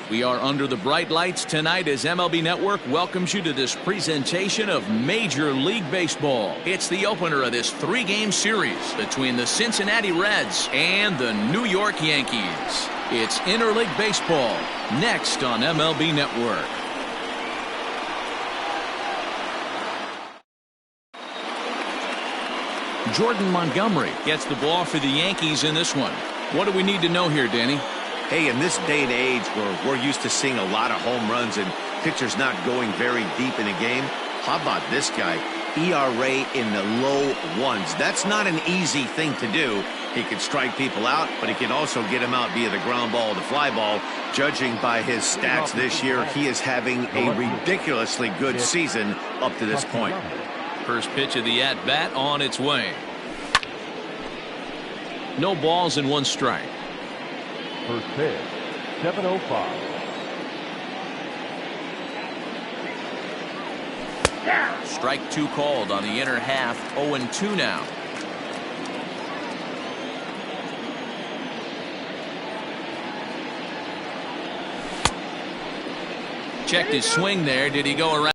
We are under the bright lights tonight as MLB Network welcomes you to this presentation of Major League Baseball. It's the opener of this three-game series between the Cincinnati Reds and the New York Yankees. It's interleague baseball next on MLB Network. Jordan Montgomery gets the ball for the Yankees in this one. What do we need to know here, Danny? Hey, in this day and age where we're used to seeing a lot of home runs and pitchers not going very deep in a game, how about this guy? ERA in the low ones. That's not an easy thing to do. He can strike people out, but he can also get them out via the ground ball or the fly ball. Judging by his stats this year, he is having a ridiculously good season up to this point. First pitch of the at-bat on its way. No balls and one strike. First pitch, 7:05. Strike two called on the inner half. 0-2 now. Checked his swing there. Did he go around?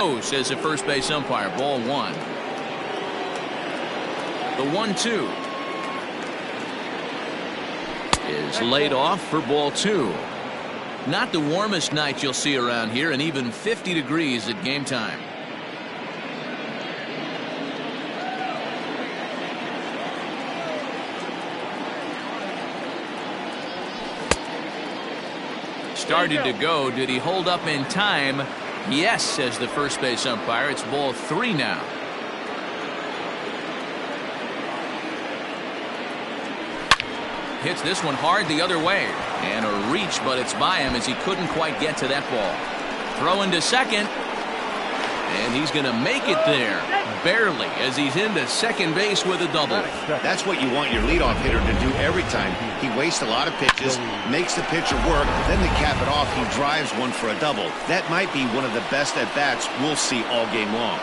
No, says the first base umpire. Ball one. The 1-2 is laid off for ball two. Not the warmest night you'll see around here, and even 50 degrees at game time. Started to go. Did he hold up in time? Yes, says the first base umpire. It's ball three now. Hits this one hard the other way. And a reach, but it's by him as he couldn't quite get to that ball. Throwing to second. And he's going to make it there. Barely, as he's into second base with a double. That's what you want your leadoff hitter to do every time. He wastes a lot of pitches, makes the pitcher work, then to cap it off, he drives one for a double. That might be one of the best at-bats we'll see all game long.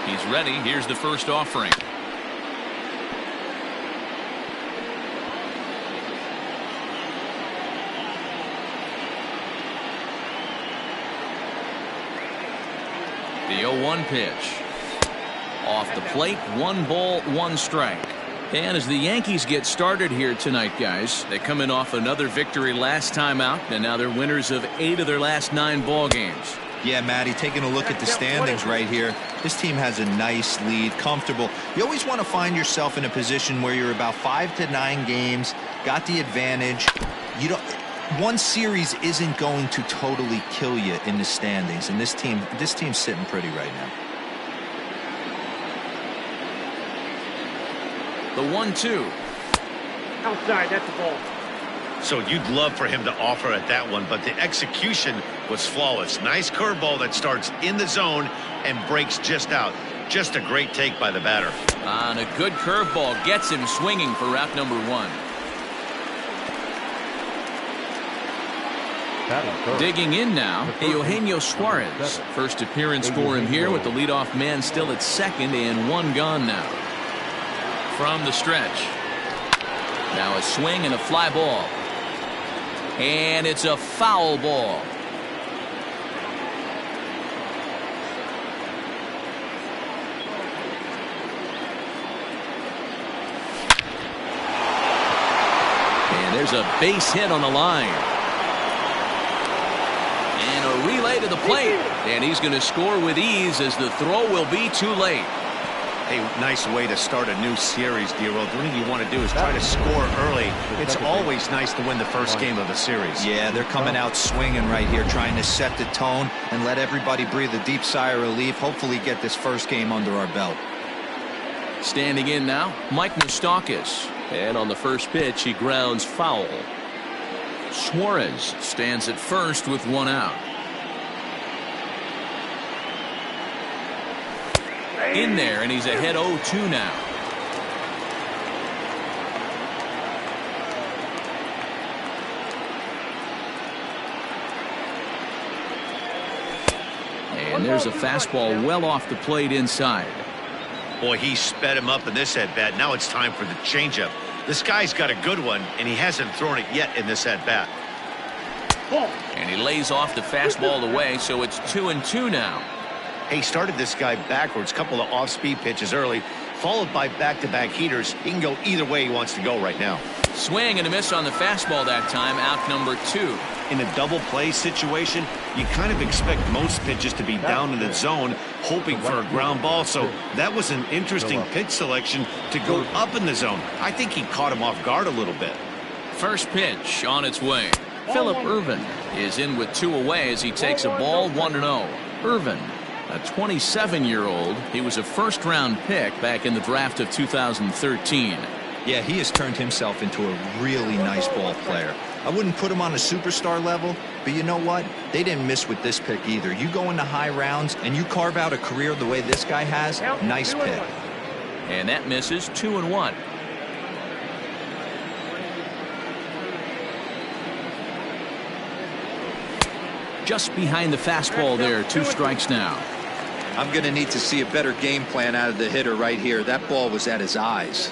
He's ready. Here's the first offering. The 0-1 pitch. Off the plate, 1 ball, 1 strike. And as the Yankees get started here tonight, guys, they come in off another victory last time out, and now they're winners of 8 of their last 9 ball games. Yeah, Matty, taking a look at the standings right here, this team has a nice lead, comfortable. You always want to find yourself in a position where you're about 5 to 9 games, got the advantage. You don't. One series isn't going to totally kill you in the standings, and this team's sitting pretty right now. The 1-2. Outside, that's the ball. So you'd love for him to offer at that one, but the execution was flawless. Nice curveball that starts in the zone and breaks just out. Just a great take by the batter. And a good curveball gets him swinging for route number 1. Digging in now, Eugenio Suarez. First appearance for him here with the leadoff man still at second and 1 gone now. From the stretch. Now a swing and a fly ball. And it's a foul ball. And there's a base hit on the line. And a relay to the plate. And he's going to score with ease as the throw will be too late. Hey, nice way to start a new series, D-Roll. The thing you want to do is try to score early. It's always nice to win the first game of a series. Yeah, they're coming out swinging right here, trying to set the tone and let everybody breathe a deep sigh of relief. Hopefully get this first game under our belt. Standing in now, Mike Moustakas. And on the first pitch, he grounds foul. Suarez stands at first with 1 out. In there, and he's ahead 0-2 now. And there's a fastball well off the plate inside. Boy, he sped him up in this at-bat. Now it's time for the changeup. This guy's got a good one, and he hasn't thrown it yet in this at-bat. And he lays off the fastball away, so it's 2-2 now. He started this guy backwards, couple of off-speed pitches early, followed by back-to-back heaters. He can go either way he wants to go right now. Swing and a miss on the fastball that time, out number 2. In a double play situation, you kind of expect most pitches to be down in the zone, hoping for a ground ball. So that was an interesting pitch selection to go up in the zone. I think he caught him off guard a little bit. First pitch on its way. Phillip Ervin is in with 2 away as he takes a ball 1-0. Ervin, a 27-year-old. He was a first-round pick back in the draft of 2013. Yeah, he has turned himself into a really nice ball player. I wouldn't put him on a superstar level, but you know what? They didn't miss with this pick either. You go into high rounds and you carve out a career the way this guy has, nice pick. And that misses 2-1. Just behind the fastball there, 2 strikes now. I'm going to need to see a better game plan out of the hitter right here. That ball was at his eyes.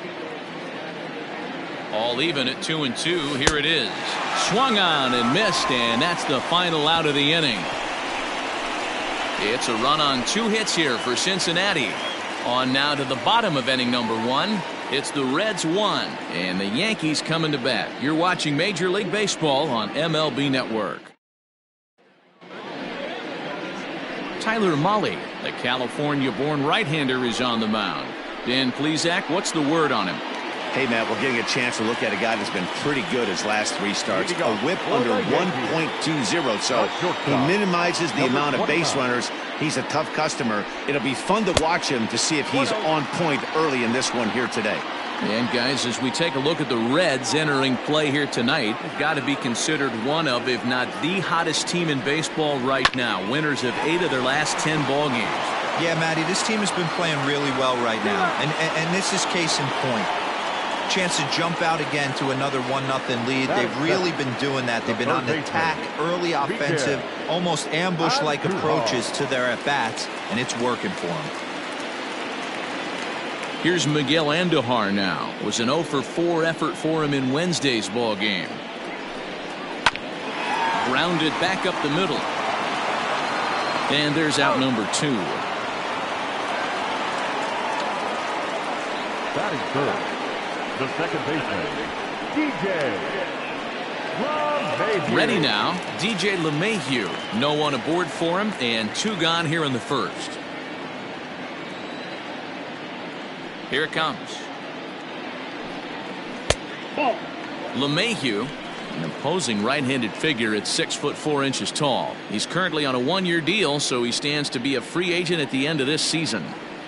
All even at 2-2. Here it is. Swung on and missed, and that's the final out of the inning. It's a run on 2 hits here for Cincinnati. On now to the bottom of inning number 1. It's the Reds 1 and the Yankees coming to bat. You're watching Major League Baseball on MLB Network. Tyler Mahle, the California-born right-hander, is on the mound. Dan Plesac, what's the word on him? Hey, Matt, we're getting a chance to look at a guy that's been pretty good his last 3 starts. A whip under 1.20, so he minimizes the amount of base runners. He's a tough customer. It'll be fun to watch him to see if he's on point early in this one here today. And, guys, as we take a look at the Reds entering play here tonight, they've got to be considered one of, if not the hottest team in baseball right now. Winners of 8 of their last 10 ball games. Yeah, Matty, this team has been playing really well right now, and this is case in point. Chance to jump out again to another 1-0 lead. They've really been doing that. They've been on the attack, early offensive, almost ambush-like approaches to their at-bats, and it's working for them. Here's Miguel Andujar now. It was an 0-for-4 effort for him in Wednesday's ball game. Grounded back up the middle. And there's out number 2. Batting third, the second baseman, DJ LeMahieu. Ready now, DJ LeMahieu. No one aboard for him, and 2 gone here in the first. Here it comes. LeMahieu, an imposing right-handed figure at 6'4" tall. He's currently on a 1-year deal, so he stands to be a free agent at the end of this season.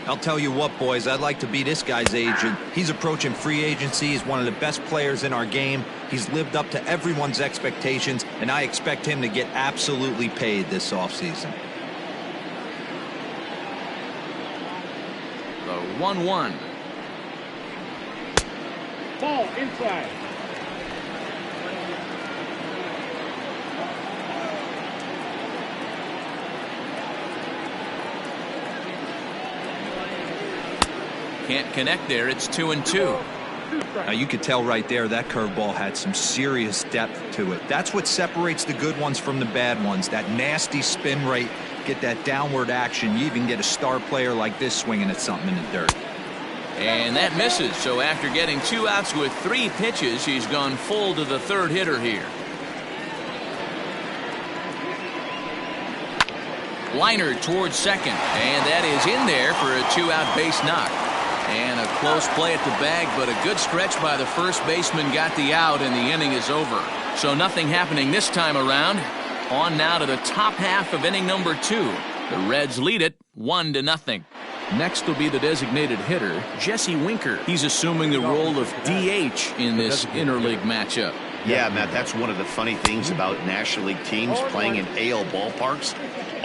I'll tell you what, boys, I'd like to be this guy's agent. He's approaching free agency. He's one of the best players in our game. He's lived up to everyone's expectations, and I expect him to get absolutely paid this offseason. The 1-1. Ball inside. Can't connect there. It's 2-2. Now you could tell right there that curveball had some serious depth to it. That's what separates the good ones from the bad ones. That nasty spin rate, get that downward action. You even get a star player like this swinging at something in the dirt. And that misses. So after getting 2 outs with 3 pitches, he's gone full to the 3rd hitter here. Liner towards second, and that is in there for a 2-out base knock. And a close play at the bag, but a good stretch by the first baseman got the out, and the inning is over. So nothing happening this time around. On now to the top half of inning number 2. The Reds lead it 1-0. Next will be the designated hitter, Jesse Winker. He's assuming the role of DH in this interleague matchup. Yeah, Matt, that's one of the funny things about National League teams playing in AL ballparks.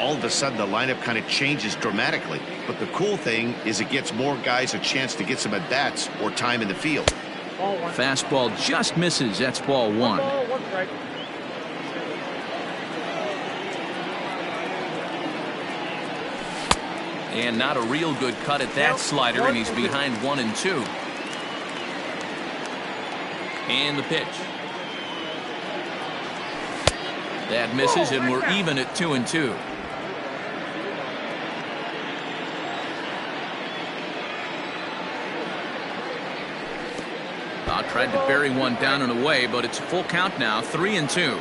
All of a sudden, the lineup kind of changes dramatically. But the cool thing is it gets more guys a chance to get some at-bats or time in the field. Fastball just misses. That's ball 1. And not a real good cut at that slider, and he's behind 1-2. And the pitch. That misses, and we're even at 2-2. Tried to bury one down and away, but it's a full count now, 3-2.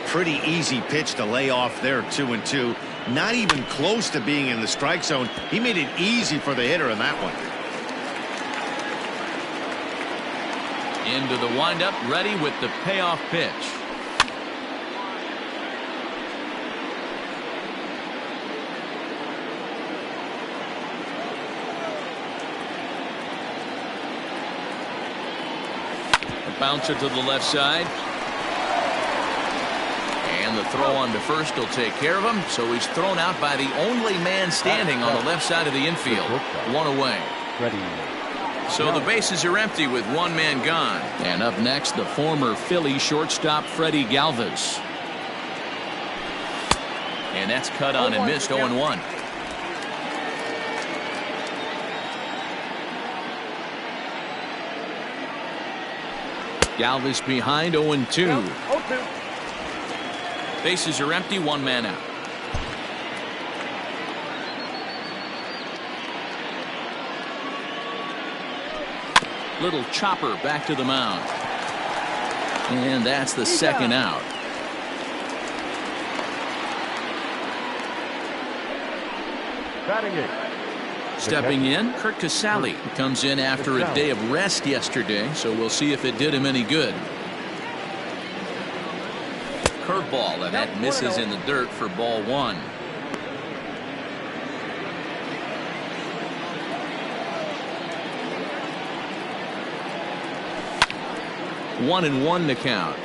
Pretty easy pitch to lay off there, 2-2. Not even close to being in the strike zone. He made it easy for the hitter in that one. Into the windup, ready with the payoff pitch. Bouncer to the left side. And the throw on to first will take care of him. So he's thrown out by the only man standing on the left side of the infield. One away. So the bases are empty with one man gone. And up next, the former Philly shortstop Freddie Galvis. And that's cut on and missed, 0-1. Galvis behind, 0-2. Bases are empty, one man out. Little chopper back to the mound. And that's the second out. Batting it. Stepping in, Kurt Casale comes in after a day of rest yesterday, so we'll see if it did him any good. Curveball, and that misses in the dirt for ball one. One and one to count.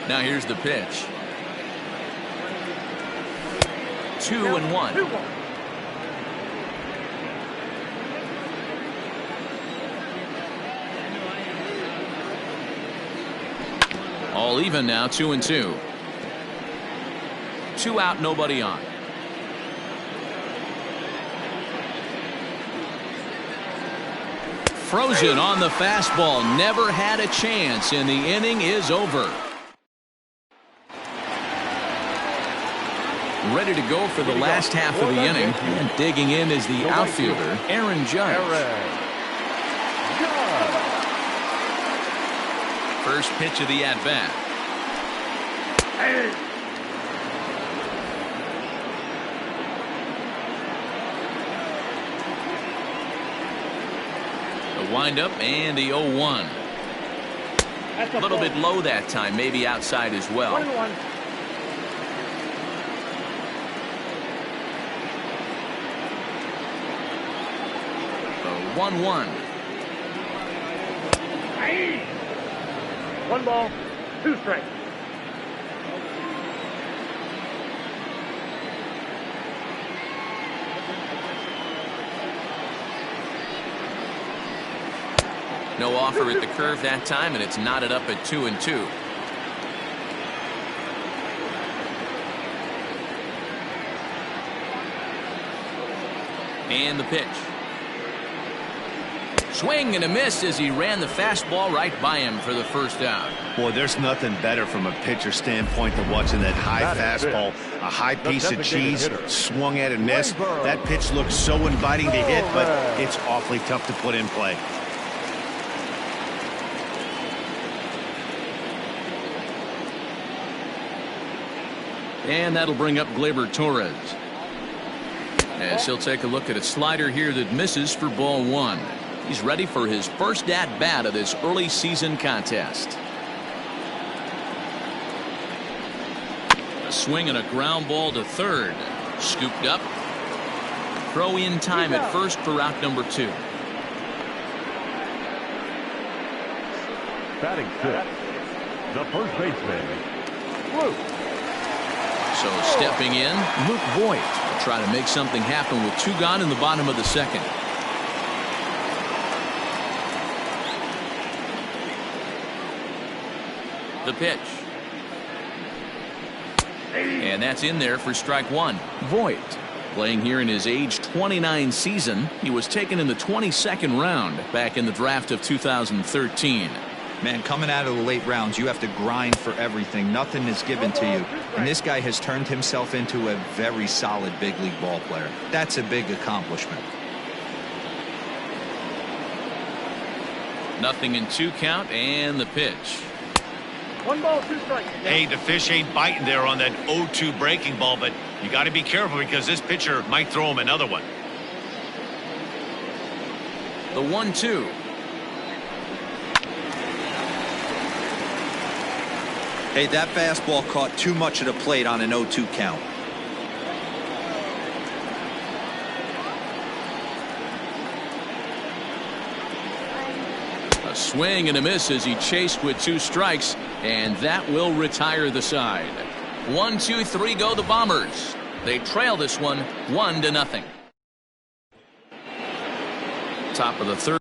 Now here's the pitch. 2-1. All even now, 2-2. 2 out, nobody on. Frozen on the fastball, never had a chance, and the inning is over. Ready to go for the last half of the inning, and digging in is the outfielder, Aaron Judge. First pitch of the at-bat. The windup and the 0-1. A little bit low that time, maybe outside as well. 1-1. 1 ball, 2 strikes. No offer at the curve that time, and it's knotted up at 2-2. And the pitch. Swing and a miss as he ran the fastball right by him for the first out. Boy, there's nothing better from a pitcher standpoint than watching that high fastball, a high piece of cheese, swung at and missed. That pitch looks so inviting to hit, but it's awfully tough to put in play. And that'll bring up Gleyber Torres. As he'll take a look at a slider here that misses for ball one. He's ready for his first at-bat of this early season contest. A swing and a ground ball to third. Scooped up. Throw in time at first for out number 2. Batting fifth, the first baseman, Luke. So stepping in, Luke Voigt will try to make something happen with 2 gone in the bottom of the second. The pitch. And that's in there for strike one. Voigt, playing here in his age 29 season. He was taken in the 22nd round back in the draft of 2013. Man, coming out of the late rounds, you have to grind for everything. Nothing is given to you. And this guy has turned himself into a very solid big league ball player. That's a big accomplishment. 0-2 count, and the pitch. 1 ball, 2 strikes. Hey, the fish ain't biting there on that 0-2 breaking ball, but you got to be careful because this pitcher might throw him another one. The 1-2. Hey, that fastball caught too much of the plate on an 0-2 count. A swing and a miss as he chased with 2 strikes, and that will retire the side. 1-2-3 go the Bombers. They trail this one 1-0. Top of the third.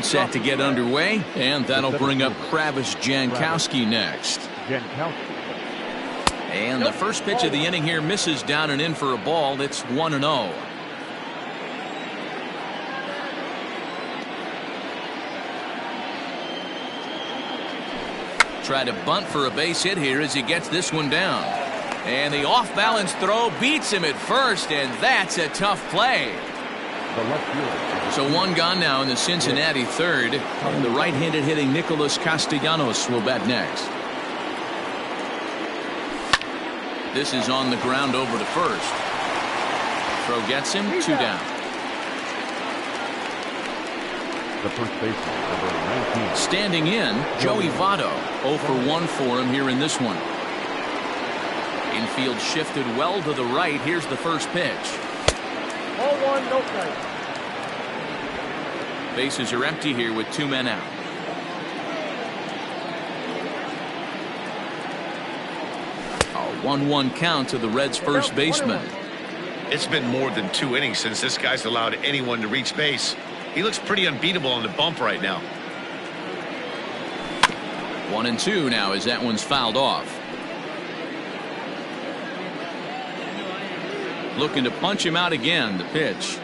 Set to get underway, and that'll bring up Travis Jankowski next. And the first pitch of the inning here misses down and in for a ball. It's 1-0. Try to bunt for a base hit here as he gets this one down. And the off-balance throw beats him at first, and that's a tough play. So one gone now in the Cincinnati third. And the right-handed hitting Nicholas Castellanos will bat next. This is on the ground over to first. Throw gets him, 2 down. The first baseman, number 19. Standing in, Joey Votto. 0 for 1 for him here in this one. Infield shifted well to the right. Here's the first pitch. Ball 1, no strike. Bases are empty here with 2 men out. A 1-1 count to the Reds' first baseman. It's been more than 2 innings since this guy's allowed anyone to reach base. He looks pretty unbeatable on the bump right now. 1-2 now as that one's fouled off. Looking to punch him out again. The pitch.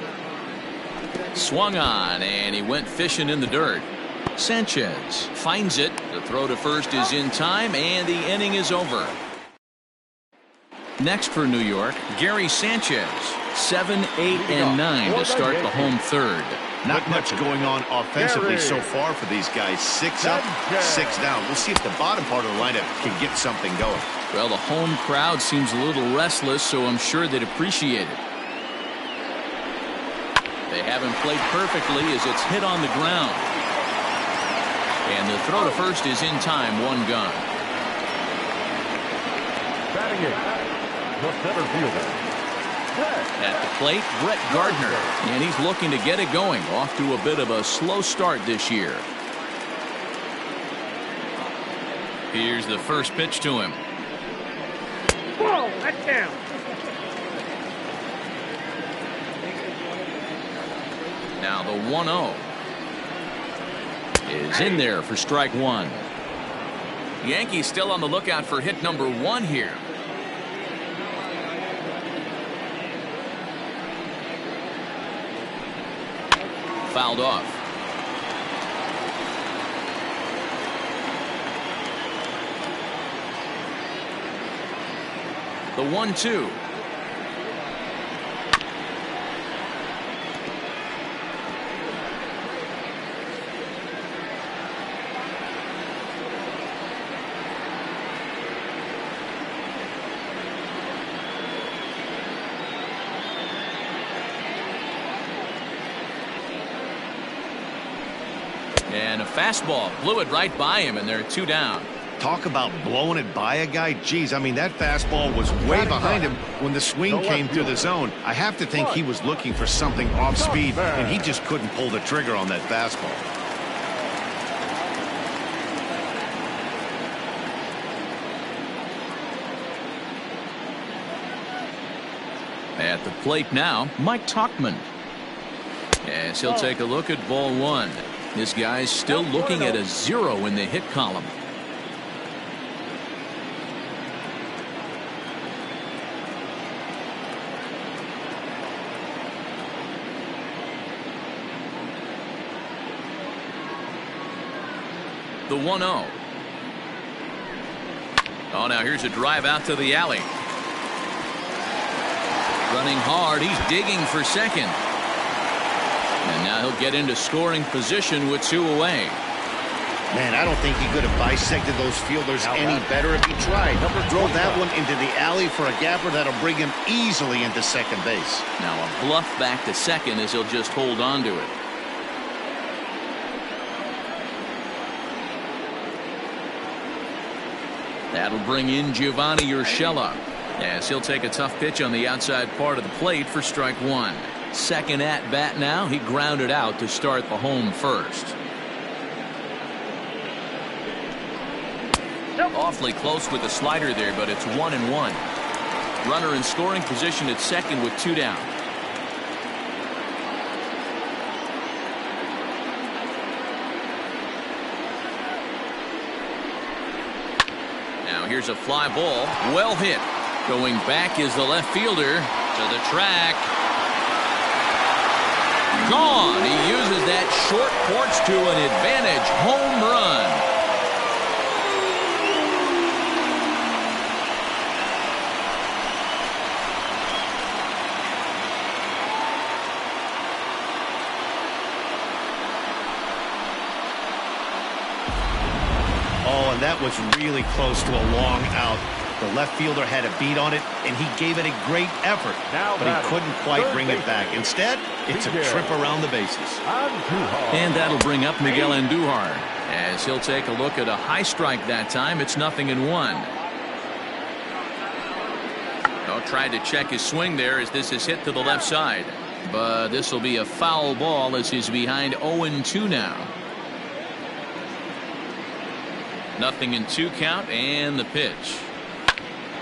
Swung on, and he went fishing in the dirt. Sanchez finds it. The throw to first is in time, and the inning is over. Next for New York, Gary Sanchez. 7, 8, and 9 to start the home third. Not much going on offensively so far for these guys. 6 up, 6 down. We'll see if the bottom part of the lineup can get something going. Well, the home crowd seems a little restless, so I'm sure they'd appreciate it. They haven't played perfectly as it's hit on the ground. And the throw to first is in time, 1 gone. Batting it, the center fielder. At the plate, Brett Gardner. And he's looking to get it going. Off to a bit of a slow start this year. Here's the first pitch to him. Whoa, that's down. Now the 1-0 is in there for strike 1. Yankees still on the lookout for hit number 1 here. Fouled off. The 1-2. And a fastball blew it right by him, and they're 2 down. Talk about blowing it by a guy. Geez, I mean, that fastball was way behind him when the swing came through the zone. I have to think he was looking for something off speed, and he just couldn't pull the trigger on that fastball. At the plate now, Mike Tauchman. Yes, he'll take a look at ball 1. This guy's still looking at a 0 in the hit column. The 1-0. Oh, now here's a drive out to the alley. Running hard, he's digging for second. And now he'll get into scoring position with 2 away. Man, I don't think he could have bisected those fielders any better if he tried. Throw that one into the alley for a gapper that'll bring him easily into second base. Now a bluff back to second as he'll just hold on to it. That'll bring in Giovanni Urshela, as he'll take a tough pitch on the outside part of the plate for strike 1. Second at bat now. He grounded out to start the home first. Awfully close with the slider there, but it's 1-1. Runner in scoring position at second with 2 down. here's a fly ball. Well hit. Going back is the left fielder to the track. Gone. He uses that short porch to an advantage. Home run. Oh, and that was really close to a long out. The left fielder had a beat on it, and he gave it a great effort, but he couldn't quite bring it back. Instead, it's a trip around the bases. And that'll bring up Miguel Andujar, as he'll take a look at a high strike that time. It's 0-1. Oh, tried to check his swing there as this is hit to the left side. But this will be a foul ball as he's behind 0-2 now. 0-2 count, and the pitch.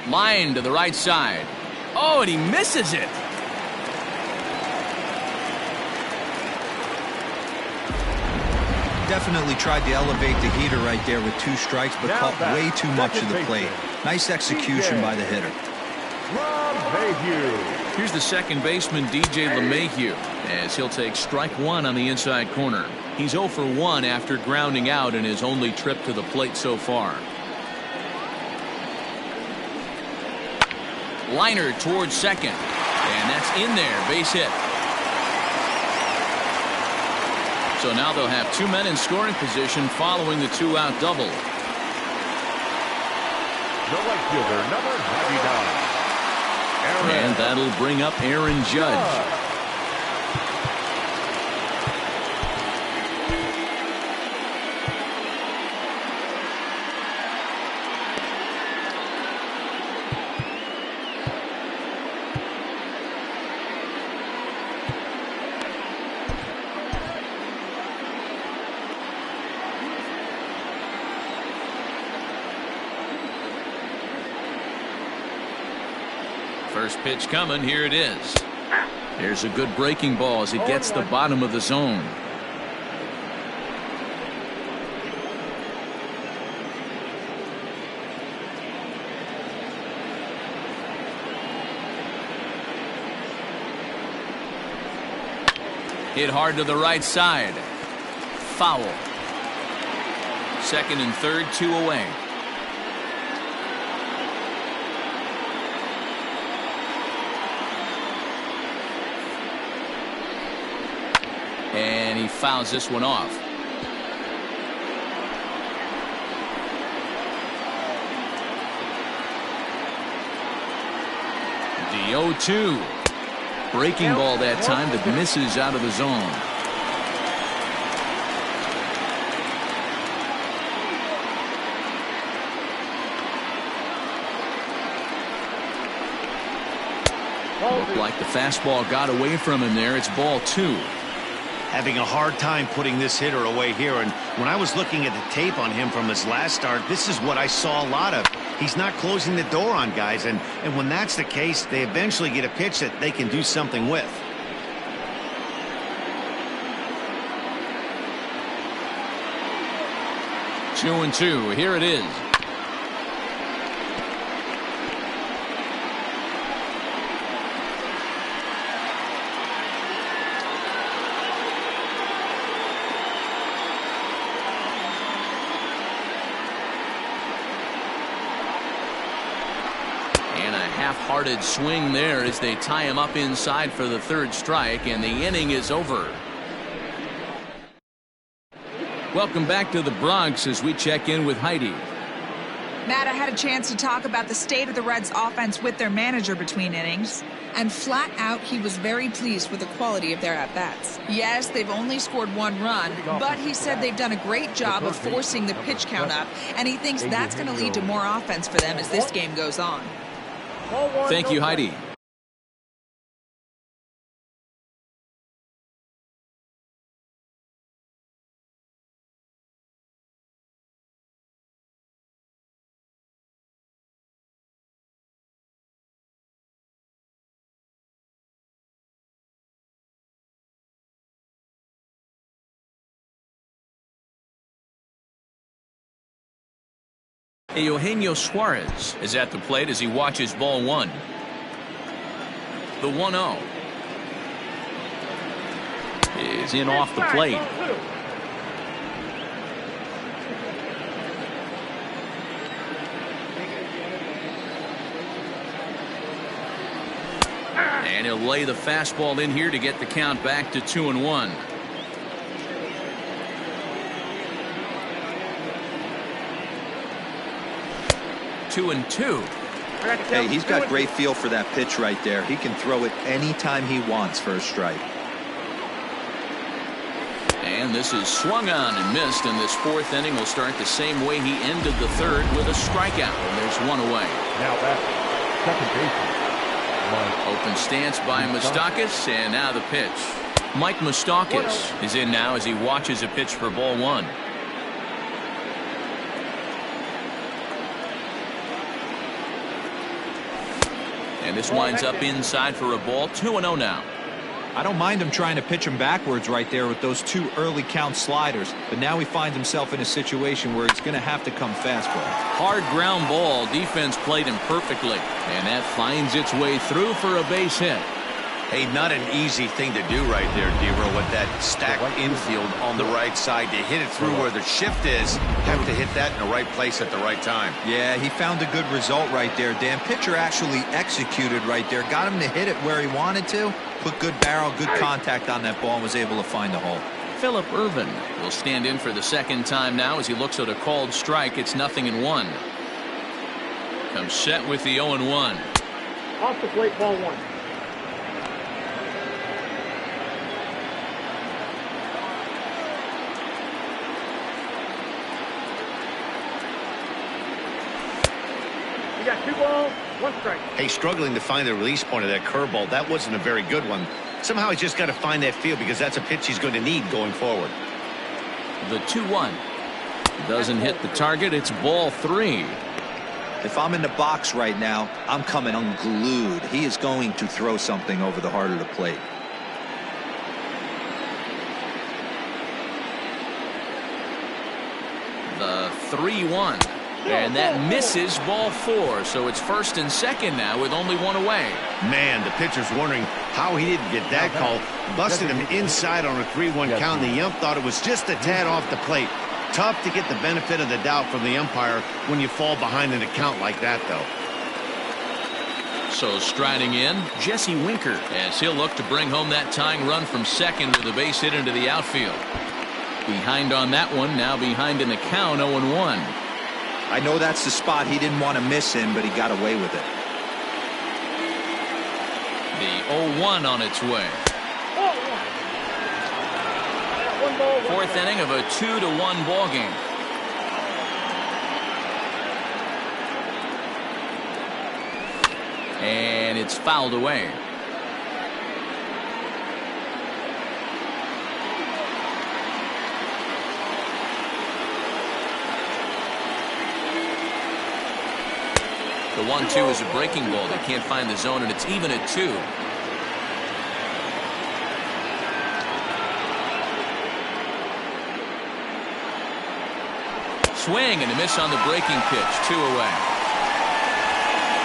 Line to the right side. Oh, and he misses it. Definitely tried to elevate the heater right there with 2 strikes, but caught way too much of the plate. Nice execution by the hitter. Here's the second baseman, DJ LeMahieu, as he'll take strike 1 on the inside corner. He's 0 for 1 after grounding out in his only trip to the plate so far. Liner towards second, and that's in there. Base hit. So now they'll have 2 men in scoring position following the 2-out double. The right fielder, number 99. And that'll bring up Aaron Judge. First pitch coming. Here it is. There's a good breaking ball as it gets the bottom of the zone. Hit hard to the right side. Foul. Second and third, 2 away. And he fouls this one off. The 0-2. Breaking ball that time that misses out of the zone. Looked like the fastball got away from him there. It's ball 2. Having a hard time putting this hitter away here, and when I was looking at the tape on him from his last start, this is what I saw a lot of. He's not closing the door on guys, and when that's the case, they eventually get a pitch that they can do something with. Two and two. Here it is. Half-hearted swing there as they tie him up inside for the third strike, and the inning is over. Welcome back to the Bronx as we check in with Heidi. Matt, I had a chance to talk about the state of the Reds offense with their manager between innings, and flat out he was very pleased with the quality of their at-bats. Yes, they've only scored 1 run, but he said they've done a great job of forcing the pitch count up, and he thinks that's going to lead to more offense for them as this game goes on. Thank you, Heidi. Eugenio Suarez is at the plate as he watches ball one. The 1-0 is in off the plate. And he'll lay the fastball in here to get the count back to 2-1. Two and two. Hey, he's got great feel for that pitch right there. He can throw it anytime he wants for a strike. And this is swung on and missed, and this fourth inning will start the same way he ended the third, with a strikeout, and there's one away. Now back, second baseman. Open stance by Moustakas, and now the pitch. Mike Moustakas is in now as he watches a pitch for ball one. And this winds up inside for a ball. 2-0 now. I don't mind him trying to pitch him backwards right there with those two early count sliders, but now he finds himself in a situation where he's going to have to come fastball. Hard ground ball. Defense played him perfectly, and that finds its way through for a base hit. Hey, not an easy thing to do right there, D-Row, with that stacked infield on the right side. To hit it through where the shift is, have to hit that in the right place at the right time. Yeah, he found a good result right there, Dan. Pitcher actually executed right there. Got him to hit it where he wanted to. Put good barrel, good contact on that ball, and was able to find the hole. Phillip Ervin will stand in for the second time now as he looks at a called strike. It's 0-1. Comes set with the 0-1. Off the plate, ball one. You got 2 balls, 1 strike. Hey, struggling to find the release point of that curveball. That wasn't a very good one. Somehow he's just got to find that feel, because that's a pitch he's going to need going forward. The 2-1 doesn't hit the target. It's ball 3. If I'm in the box right now, I'm coming unglued. He is going to throw something over the heart of the plate. The 3-1. And that misses ball 4. So it's first and second now with only one away. Man, the pitcher's wondering how he didn't get that call. Busted him inside on a 3-1 count, and the ump thought it was just a tad off the plate. Tough to get the benefit of the doubt from the umpire when you fall behind in a count like that, though. So striding in, Jesse Winker, as he'll look to bring home that tying run from second with a base hit into the outfield. Behind on that one, now behind in the count, 0-1. I know that's the spot he didn't want to miss in, but he got away with it. The 0-1 on its way. Fourth inning of a 2-1 ball game. And it's fouled away. The 1-2 is a breaking ball. They can't find the zone, and it's even at 2. Swing and a miss on the breaking pitch. 2 away.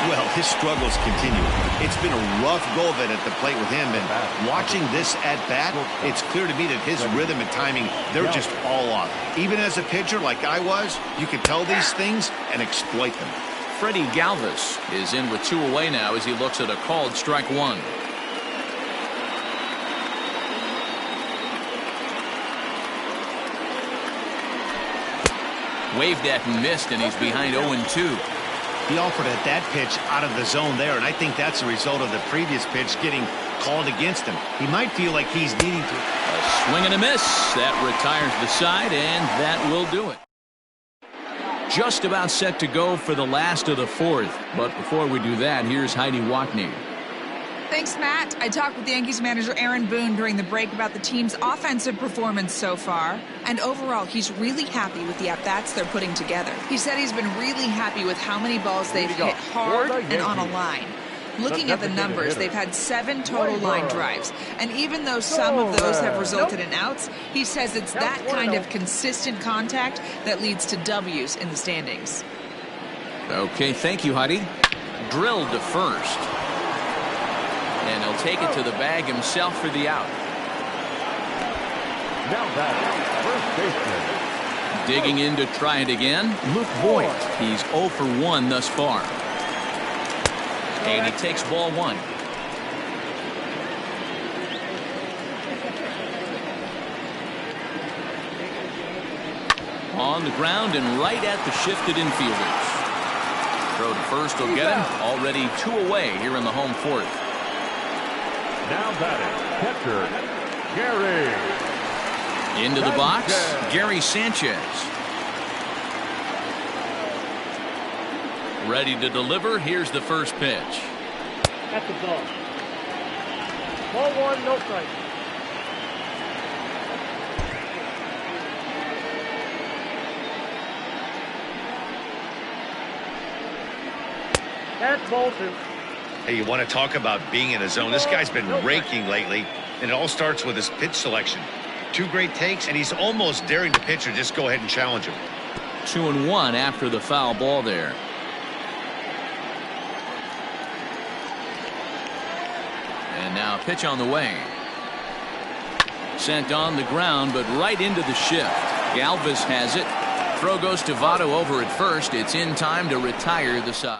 Well, his struggles continue. It's been a rough go of it at the plate with him, and watching this at-bat, it's clear to me that his rhythm and timing, they're just all off. Even as a pitcher like I was, you can tell these things and exploit them. Freddie Galvis is in with 2 away now as he looks at a called strike 1. Waved at and missed, and he's behind 0-2. He offered at that pitch out of the zone there, and I think that's a result of the previous pitch getting called against him. He might feel like he's needing to. A swing and a miss. That retires the side, and that will do it. Just about set to go for the last of the fourth. But before we do that, here's Heidi Watney. Thanks, Matt. I talked with Yankees manager Aaron Boone during the break about the team's offensive performance so far. And overall, he's really happy with the at-bats they're putting together. He said he's been really happy with how many balls they've hit hard and on a line. Looking at the numbers, they've had 7 total line drives. And even though some of those have resulted in outs, he says it's that kind of consistent contact that leads to W's in the standings. Okay, thank you, Heidi. Drilled to first. And he'll take it to the bag himself for the out. Now that first baseman. Digging in to try it again, Luke Voigt. He's 0 for 1 thus far. And he takes ball 1. On the ground and right at the shifted infielders. Throw to first will get him. Already 2 away here in the home fourth. Now batting, catcher, Gary. Into the box, Gary Sanchez. Ready to deliver. Here's the first pitch. That's the ball. Ball 1, no strike. That's ball 2. Hey, you want to talk about being in a zone? This guy's been raking lately, and it all starts with his pitch selection. 2 great takes, and he's almost daring the pitcher just go ahead and challenge him. 2-1 after the foul ball there. And now pitch on the way. Sent on the ground, but right into the shift. Galvis has it. Throw goes to Votto over at first. It's in time to retire the side.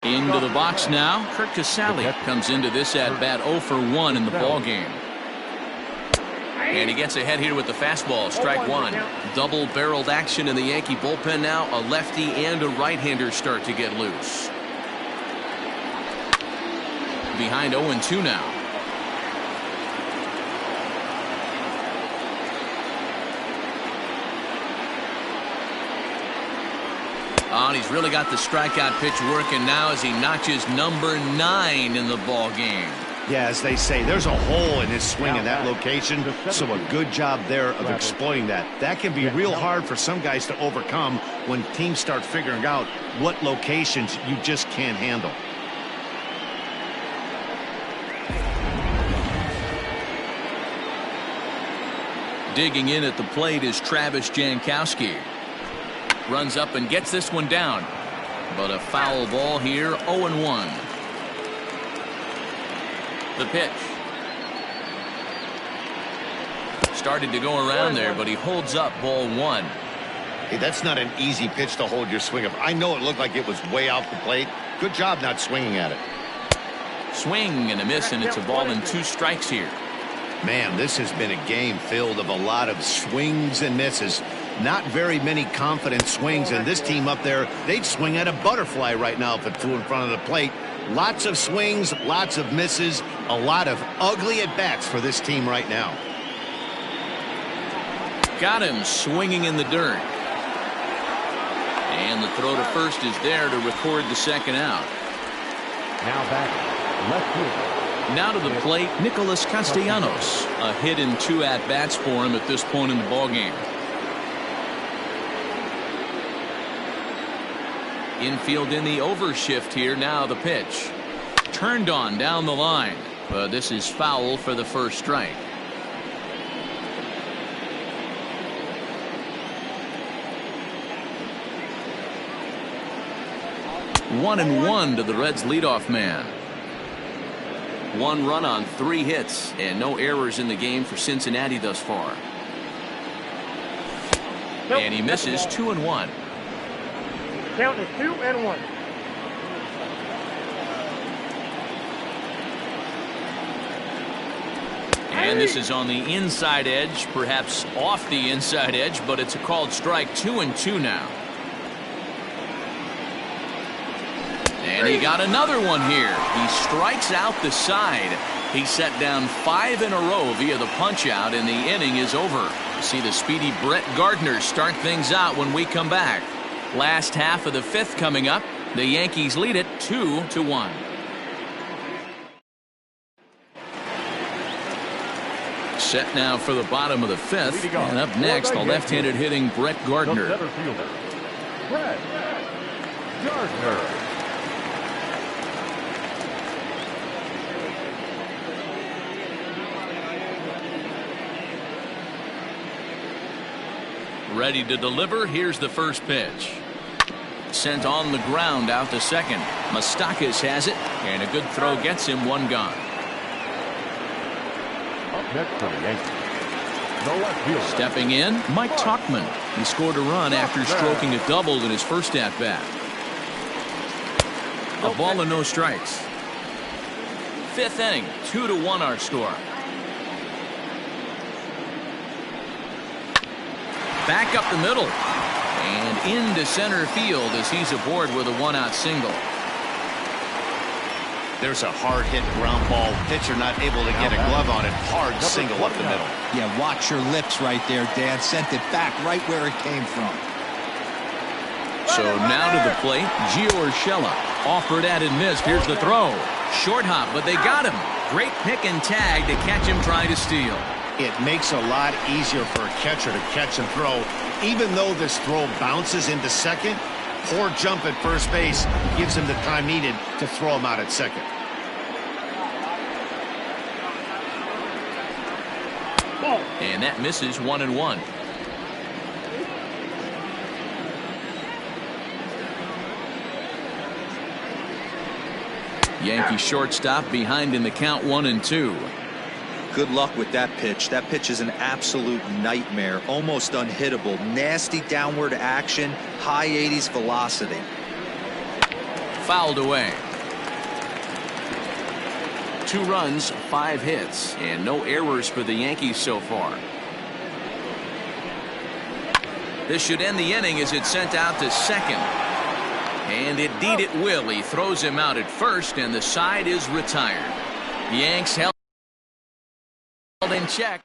Into the box now. Kirk Casale comes into this at bat 0 for 1 in the ball game. And he gets ahead here with the fastball. Strike one. Double-barreled action in the Yankee bullpen now. A lefty and a right-hander start to get loose. Behind 0-2 now. Oh, and he's really got the strikeout pitch working now as he notches number 9 in the ball game. Yeah, as they say, there's a hole in his swing in that location, so a good job there of exploiting that. That can be real hard for some guys to overcome when teams start figuring out what locations you just can't handle. Digging in at the plate is Travis Jankowski. Runs up and gets this one down. But a foul ball here, 0-1. The pitch. Started to go around there, but he holds up ball 1. Hey, that's not an easy pitch to hold your swing of. I know it looked like it was way off the plate. Good job not swinging at it. Swing and a miss, and it's a ball and 2 strikes here. Man, this has been a game filled of a lot of swings and misses. Not very many confident swings, and this team up there, they'd swing at a butterfly right now if it flew in front of the plate. Lots of swings, lots of misses, a lot of ugly at-bats for this team right now. Got him swinging in the dirt. And the throw to first is there to record the second out. Now back, left field. Now to the plate, Nicholas Castellanos. A hit in 2 at-bats for him at this point in the ballgame. Infield in the overshift here. Now the pitch. Turned on down the line. But this is foul for the first strike. One and 1 to the Reds leadoff man. 1 run on 3 hits and no errors in the game for Cincinnati thus far. And he misses 2-1. Count is 2-1. And this is on the inside edge, perhaps off the inside edge, but it's a called strike. 2-2 now. And he got another one here. He strikes out the side. He set down 5 in a row via the punch out, and the inning is over. See the speedy Brett Gardner start things out when we come back. Last half of the 5th coming up. The Yankees lead it 2-1. Set now for the bottom of the 5th. And up next, the left-handed hitting Brett Gardner. The center fielder, Brett Gardner. Ready to deliver. Here's the first pitch. Sent on the ground out to second. Moustakas has it, and a good throw gets him 1 gone. Up next for the Yankees, the left fielder. Stepping in, Mike Tauchman. He scored a run after stroking a double in his first at bat. A ball and no strikes. 5th inning, 2-1 our score. Back up the middle and into center field as he's aboard with a 1-out single. There's a hard hit ground ball. Pitcher not able to get a glove on it. Hard single up the middle. Yeah, watch your lips right there, Dan. Sent it back right where it came from. So now to the plate, Gio Urshela. Offered at and missed. Here's the throw. Short hop, but they got him. Great pick and tag to catch him trying to steal. It makes a lot easier for a catcher to catch and throw. Even though this throw bounces into second, poor jump at first base gives him the time needed to throw him out at second. And that misses 1-1. Yankee shortstop behind in the count 1-2. Good luck with that pitch. That pitch is an absolute nightmare. Almost unhittable. Nasty downward action. High 80s velocity. Fouled away. 2 runs, 5 hits, and no errors for the Yankees so far. This should end the inning as it's sent out to second. And indeed it will. He throws him out at first, and the side is retired. The Yanks held in check.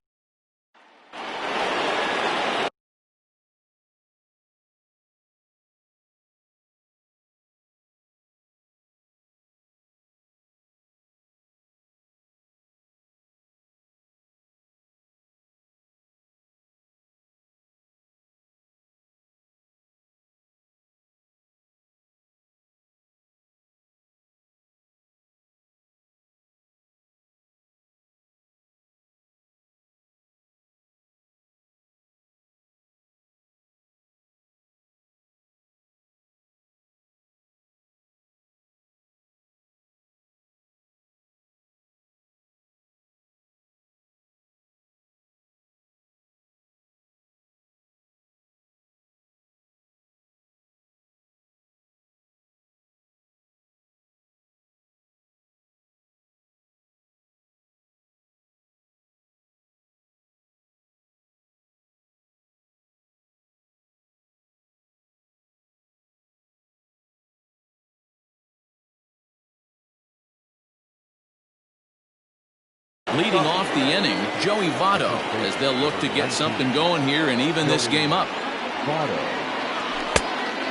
Leading off the inning, Joey Votto, as they'll look to get something going here and even this game up.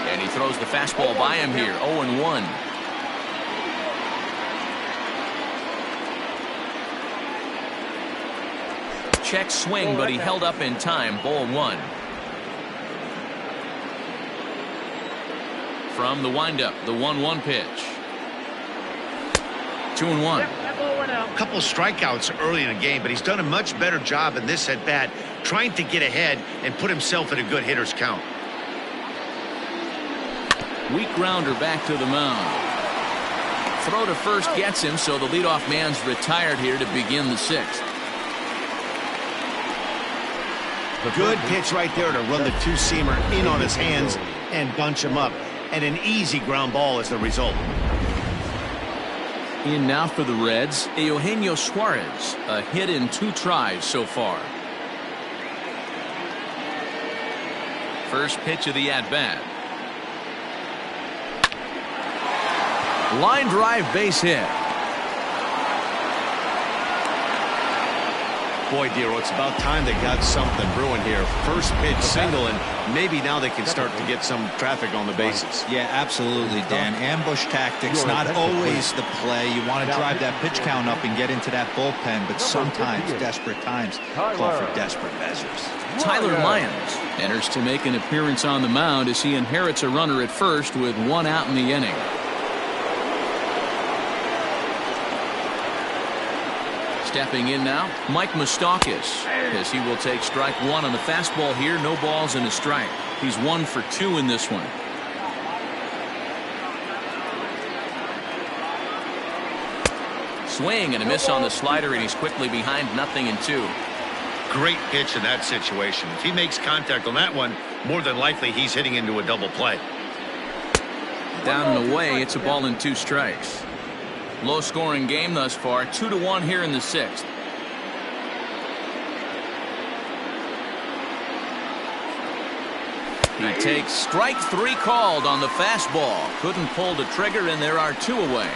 And he throws the fastball by him here, 0-1. Check swing, but he held up in time, ball 1. From the windup, the 1-1 pitch. 2-1. A couple strikeouts early in the game, but he's done a much better job in this at bat, trying to get ahead and put himself in a good hitter's count. Weak grounder back to the mound. Throw to first gets him, so the leadoff man's retired here to begin the 6th. Good pitch right there to run the 2-seamer in on his hands and bunch him up, and an easy ground ball as the result. In now for the Reds, Eugenio Suarez, a hit in 2 tries so far. First pitch of the at-bat. Line drive base hit. Boy, Dero, it's about time they got something brewing here. First pitch single, and maybe now they can start to get some traffic on the bases. Yeah, absolutely, Dan. Ambush tactics, not always the play. You want to drive that pitch count up and get into that bullpen, but sometimes desperate times call for desperate measures. Tyler Lyons enters to make an appearance on the mound as he inherits a runner at first with 1 out in the inning. Stepping in now, Mike Moustakas, as he will take strike 1 on the fastball here. No balls and a strike. He's 1 for 2 in this one. Swing and a miss on the slider, and he's quickly behind 0-2. Great pitch in that situation. If he makes contact on that one, more than likely he's hitting into a double play. Down and away, it's a ball and 2 strikes. Low scoring game thus far, 2-1 here in the 6th. He takes strike 3 called on the fastball. Couldn't pull the trigger, and there are 2 away.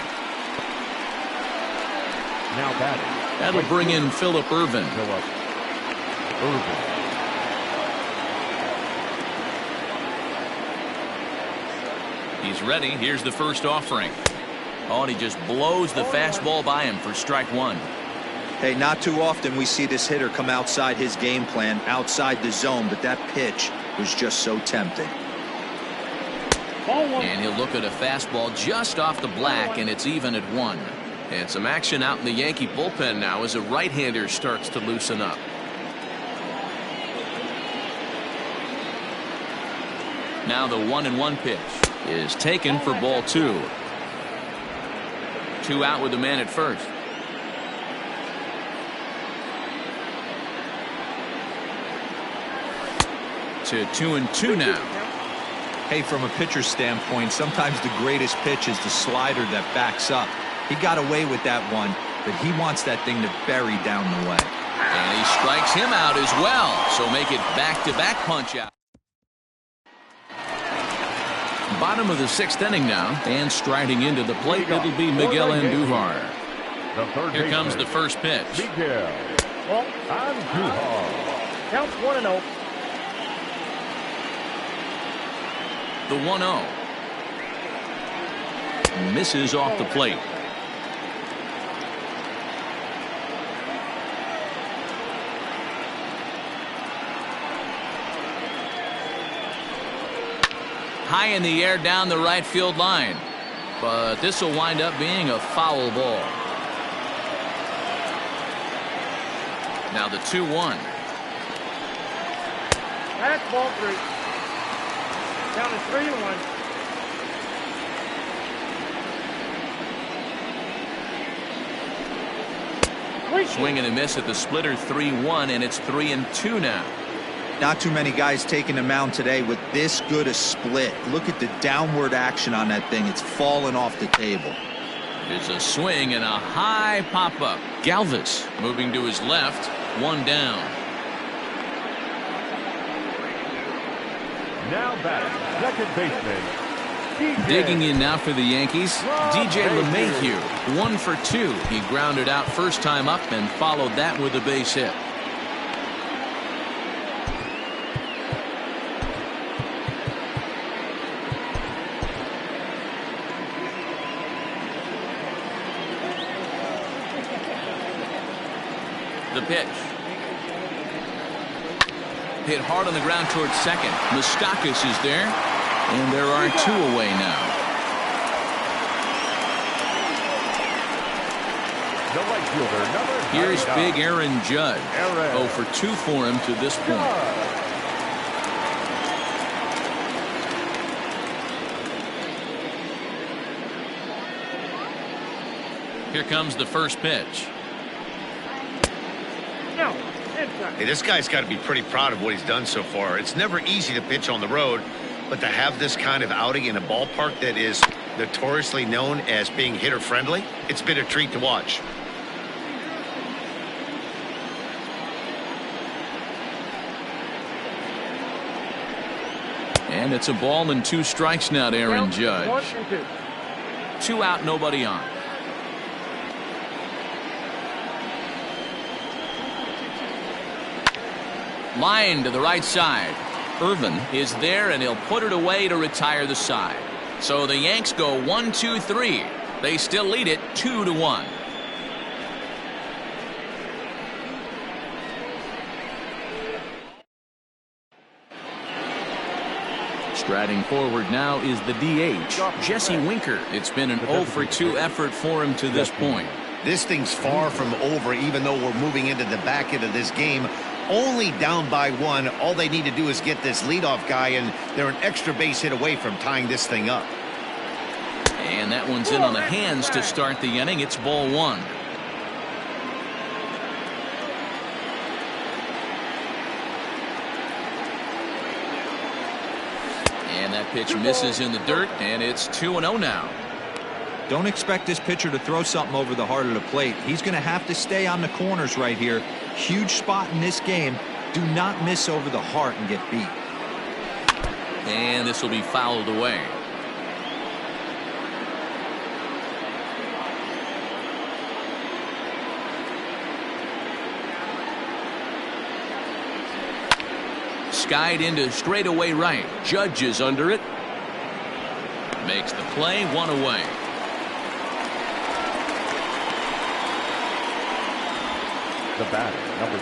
Now batting. That'll bring in Phillip Ervin. He's ready. Here's the first offering. Oh, and he just blows the fastball by him for strike 1. Hey, not too often we see this hitter come outside his game plan, outside the zone, but that pitch was just so tempting. And he'll look at a fastball just off the black, and it's even at 1. And some action out in the Yankee bullpen now as a right-hander starts to loosen up. Now the 1-1 pitch is taken for ball 2. 2 out with the man at first. To 2-2 now. Hey, from a pitcher's standpoint, sometimes the greatest pitch is the slider that backs up. He got away with that one, but he wants that thing to bury down the way. And he strikes him out as well, so make it back-to-back punch out. Bottom of the 6th inning now, and striding into the plate, it'll be Miguel Andujar. Here comes the first pitch. Miguel Andujar. Counts 1-0. The 1-0. Misses off the plate. High in the air down the right field line. But this will wind up being a foul ball. Now the 2-1. That's ball 3. Down to 3-1. Swing and a miss at the splitter. 3-1, and it's 3-2 now. Not too many guys taking the mound today with this good a split. Look at the downward action on that thing. It's falling off the table. There's a swing and a high pop-up. Galvis moving to his left. 1 down. Now batting, second baseman. Digging in now for the Yankees, DJ LeMahieu. 1 for 2. He grounded out first time up and followed that with a base hit. The pitch. Hit hard on the ground towards second. Moustakas is there, and there are 2 away now. The right fielder, number Here's 99. big Aaron Judge. Aaron 0 for 2 for him to this point. Here comes the first pitch. Hey, this guy's got to be pretty proud of what he's done so far. It's never easy to pitch on the road, but to have this kind of outing in a ballpark that is notoriously known as being hitter-friendly, it's been a treat to watch. And it's a ball and 2 strikes now to Aaron Judge. 1 and 2. 2 out, nobody on. Line to the right side. Irvin is there, and he'll put it away to retire the side. So the Yanks go 1-2-3. They still lead it 2-1. Striding forward now is the DH, Jesse Winker. It's been an 0 for 2 effort for him to this point. This thing's far from over, even though we're moving into the back end of this game. Only down by 1. All they need to do is get this leadoff guy, and they're an extra base hit away from tying this thing up. And that one's in on the hands to start the inning. It's ball 1. And that pitch misses in the dirt, and it's 2-0 now. Don't expect this pitcher to throw something over the heart of the plate. He's going to have to stay on the corners right here. Huge spot in this game. Do not miss over the heart and get beat. And this will be fouled away. Skied into straightaway right. Judge is under it. Makes the play, 1 away. The batter, number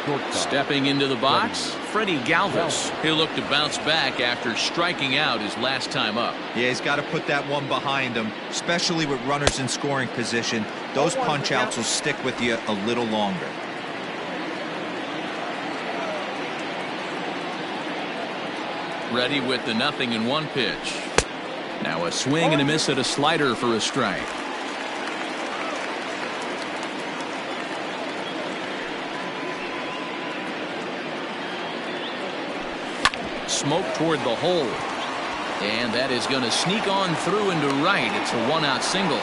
3. Shortstop. Stepping into the box, Freddie Galvis. He'll look to bounce back after striking out his last time up. Yeah, he's got to put that one behind him, especially with runners in scoring position. Those punch outs will stick with you a little longer. Ready with the 0-1 pitch. Now a swing and a miss at a slider for a strike. Smoke toward the hole. And that is going to sneak on through into right. It's a one-out single.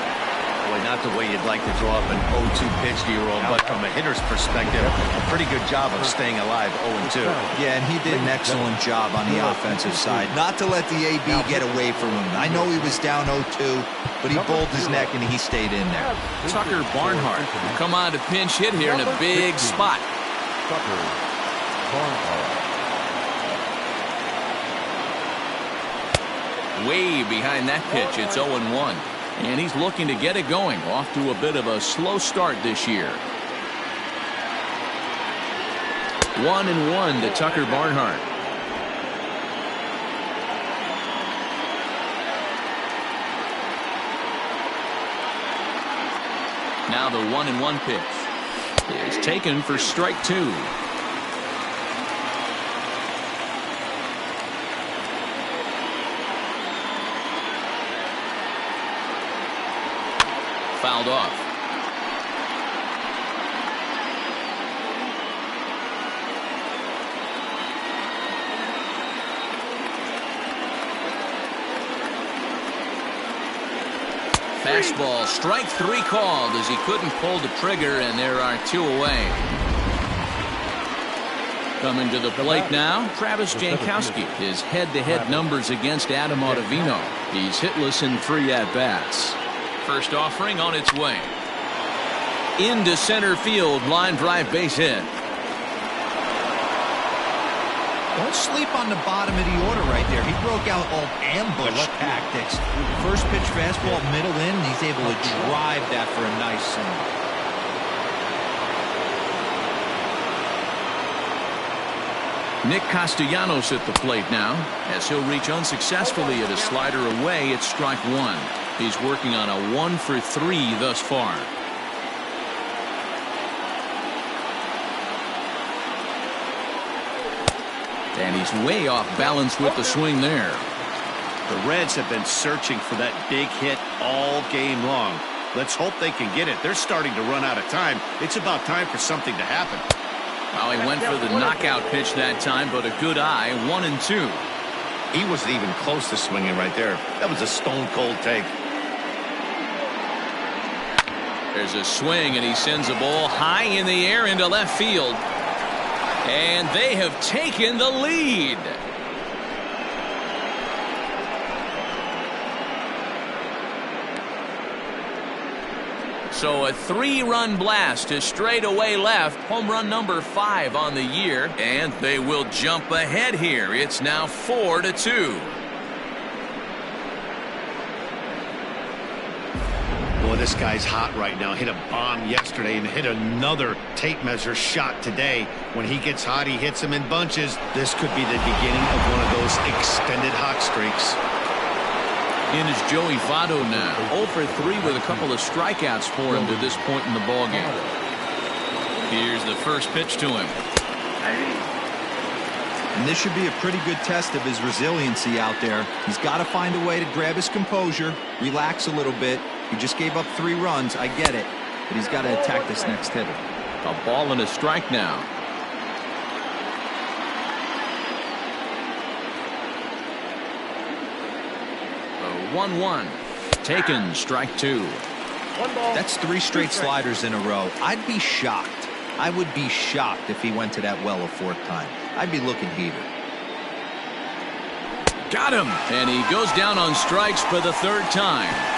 Boy, not the way you'd like to draw up an 0-2 pitch to your own, but from a hitter's perspective, a pretty good job of staying alive 0-2. Yeah, and he did an excellent job on the offensive side. Not to let the AB get away from him. I know he was down 0-2, but he bowled his neck and he stayed in there. Tucker Barnhart will come on to pinch hit here in a big spot. Tucker Barnhart. Way behind that pitch. It's 0-1. And he's looking to get it going. Off to a bit of a slow start this year. 1-1 to Tucker Barnhart. Now the 1-1 pitch is taken for strike 2. Fouled off. Fastball, strike 3 called as he couldn't pull the trigger, and there are 2 away. Coming to the plate now, Travis Jankowski. His head-to-head numbers against Adam Ottavino. He's hitless in 3 at-bats. First offering on its way. Into center field, line drive base hit. Don't sleep on the bottom of the order right there. He broke out all ambush tactics. First pitch fastball, middle in, and he's able to drive that for a nice single. Nick Castellanos at the plate now, as he'll reach unsuccessfully at a slider away at strike 1. He's working on a 1 for 3 thus far. And he's way off balance with the swing there. The Reds have been searching for that big hit all game long. Let's hope they can get it. They're starting to run out of time. It's about time for something to happen. Well, he went for the knockout pitch that time, but a good eye. 1-2. He wasn't even close to swinging right there. That was a stone-cold take. There's a swing, and he sends a ball high in the air into left field. And they have taken the lead. So a 3-run blast to straightaway left. Home run number 5 on the year. And they will jump ahead here. It's now 4-2. Boy, this guy's hot right now. Hit a bomb yesterday and hit another tape measure shot today. When he gets hot, he hits them in bunches. This could be the beginning of one of those extended hot streaks. In is Joey Votto now. 0 for 3 with a couple of strikeouts for him to this point in the ballgame. Here's the first pitch to him. And this should be a pretty good test of his resiliency out there. He's got to find a way to grab his composure, relax a little bit. He just gave up 3 runs. I get it. But he's got to attack this next hitter. A ball and a strike now. A 1-1. Taken, strike 2. That's 3 straight sliders in a row. I'd be shocked. I would be shocked if he went to that well a 4th time. I'd be looking heated. Got him. And he goes down on strikes for the 3rd time.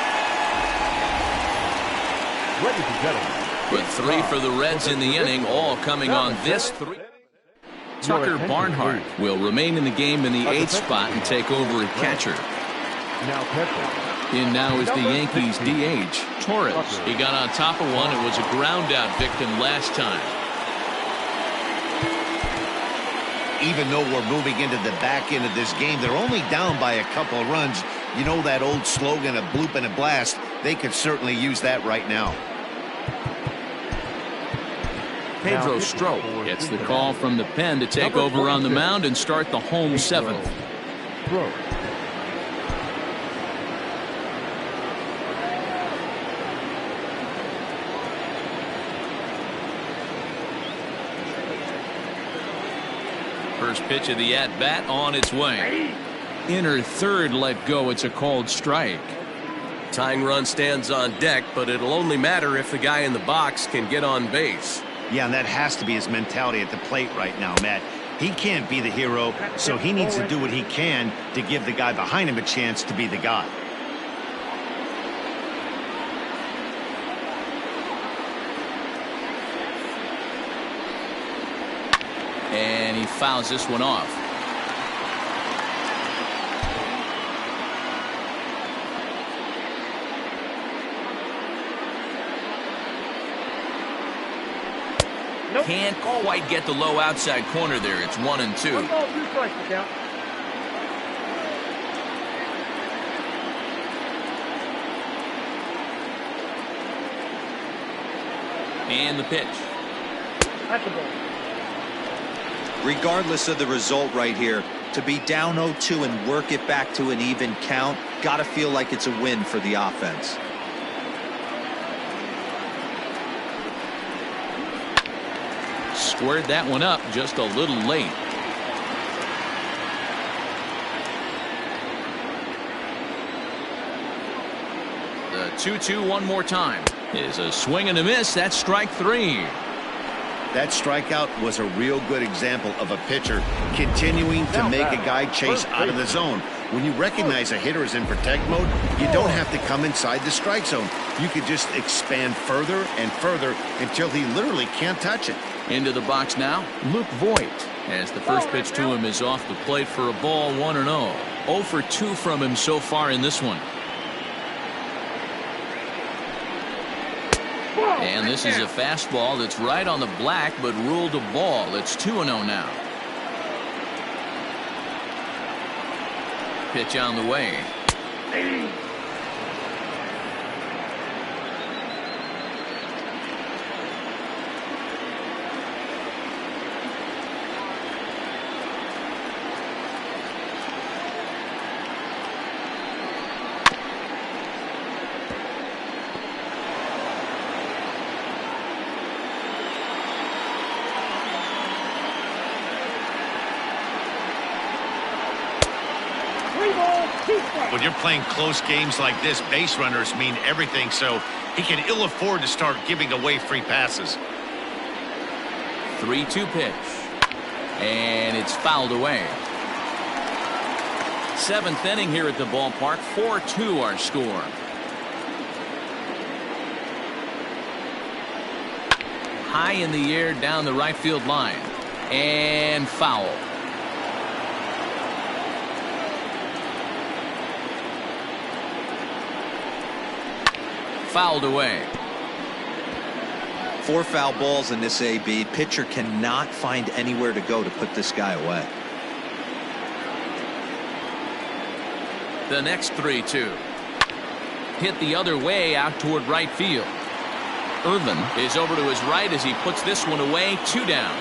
Ladies and gentlemen, With 3 for the Reds in the inning, all coming on this 3. Tucker Barnhart will remain in the game in the 8th spot and take over at catcher. now catcher. In now is the Yankees DH, Torres. He got on top of one. It was a ground out victim last time. Even though we're moving into the back end of this game, they're only down by a couple of runs. You know that old slogan, a bloop and a blast? They could certainly use that right now. Pedro Strop gets the call from the pen to take over on the mound and start the home 7th. Throw. First pitch of the at-bat on its way. Inner third let go. It's a called strike. Tying run stands on deck, but it'll only matter if the guy in the box can get on base. Yeah, and that has to be his mentality at the plate right now, Matt. He can't be the hero, so he needs to do what he can to give the guy behind him a chance to be the guy. And he fouls this one off. Nope. Can't quite get the low outside corner there. It's 1-2. 1 ball, 2 strikes to count. And the pitch. That's a ball. Regardless of the result right here, to be down 0-2 and work it back to an even count, gotta feel like it's a win for the offense. Squared that one up just a little late. The 2-2 one more time is a swing and a miss. That's strike 3. That strikeout was a real good example of a pitcher continuing to make a guy chase out of the zone. When you recognize a hitter is in protect mode, you don't have to come inside the strike zone. You could just expand further and further until he literally can't touch it. Into the box now, Luke Voigt, as the first pitch to him is off the plate for a ball, 1-0. 0 for 2 from him so far in this one. And this is a fastball that's right on the black, but ruled a ball. It's 2-0 now. Pitch on the way. When you're playing close games like this, base runners mean everything, so he can ill afford to start giving away free passes. 3-2 pitch. And it's fouled away. 7th inning here at the ballpark. 4-2 our score. High in the air down the right field line. And foul. Fouled away. 4 foul balls in this AB. Pitcher cannot find anywhere to go to put this guy away. The next 3-2. Hit the other way out toward right field. Irvin is over to his right as he puts this one away. 2 down.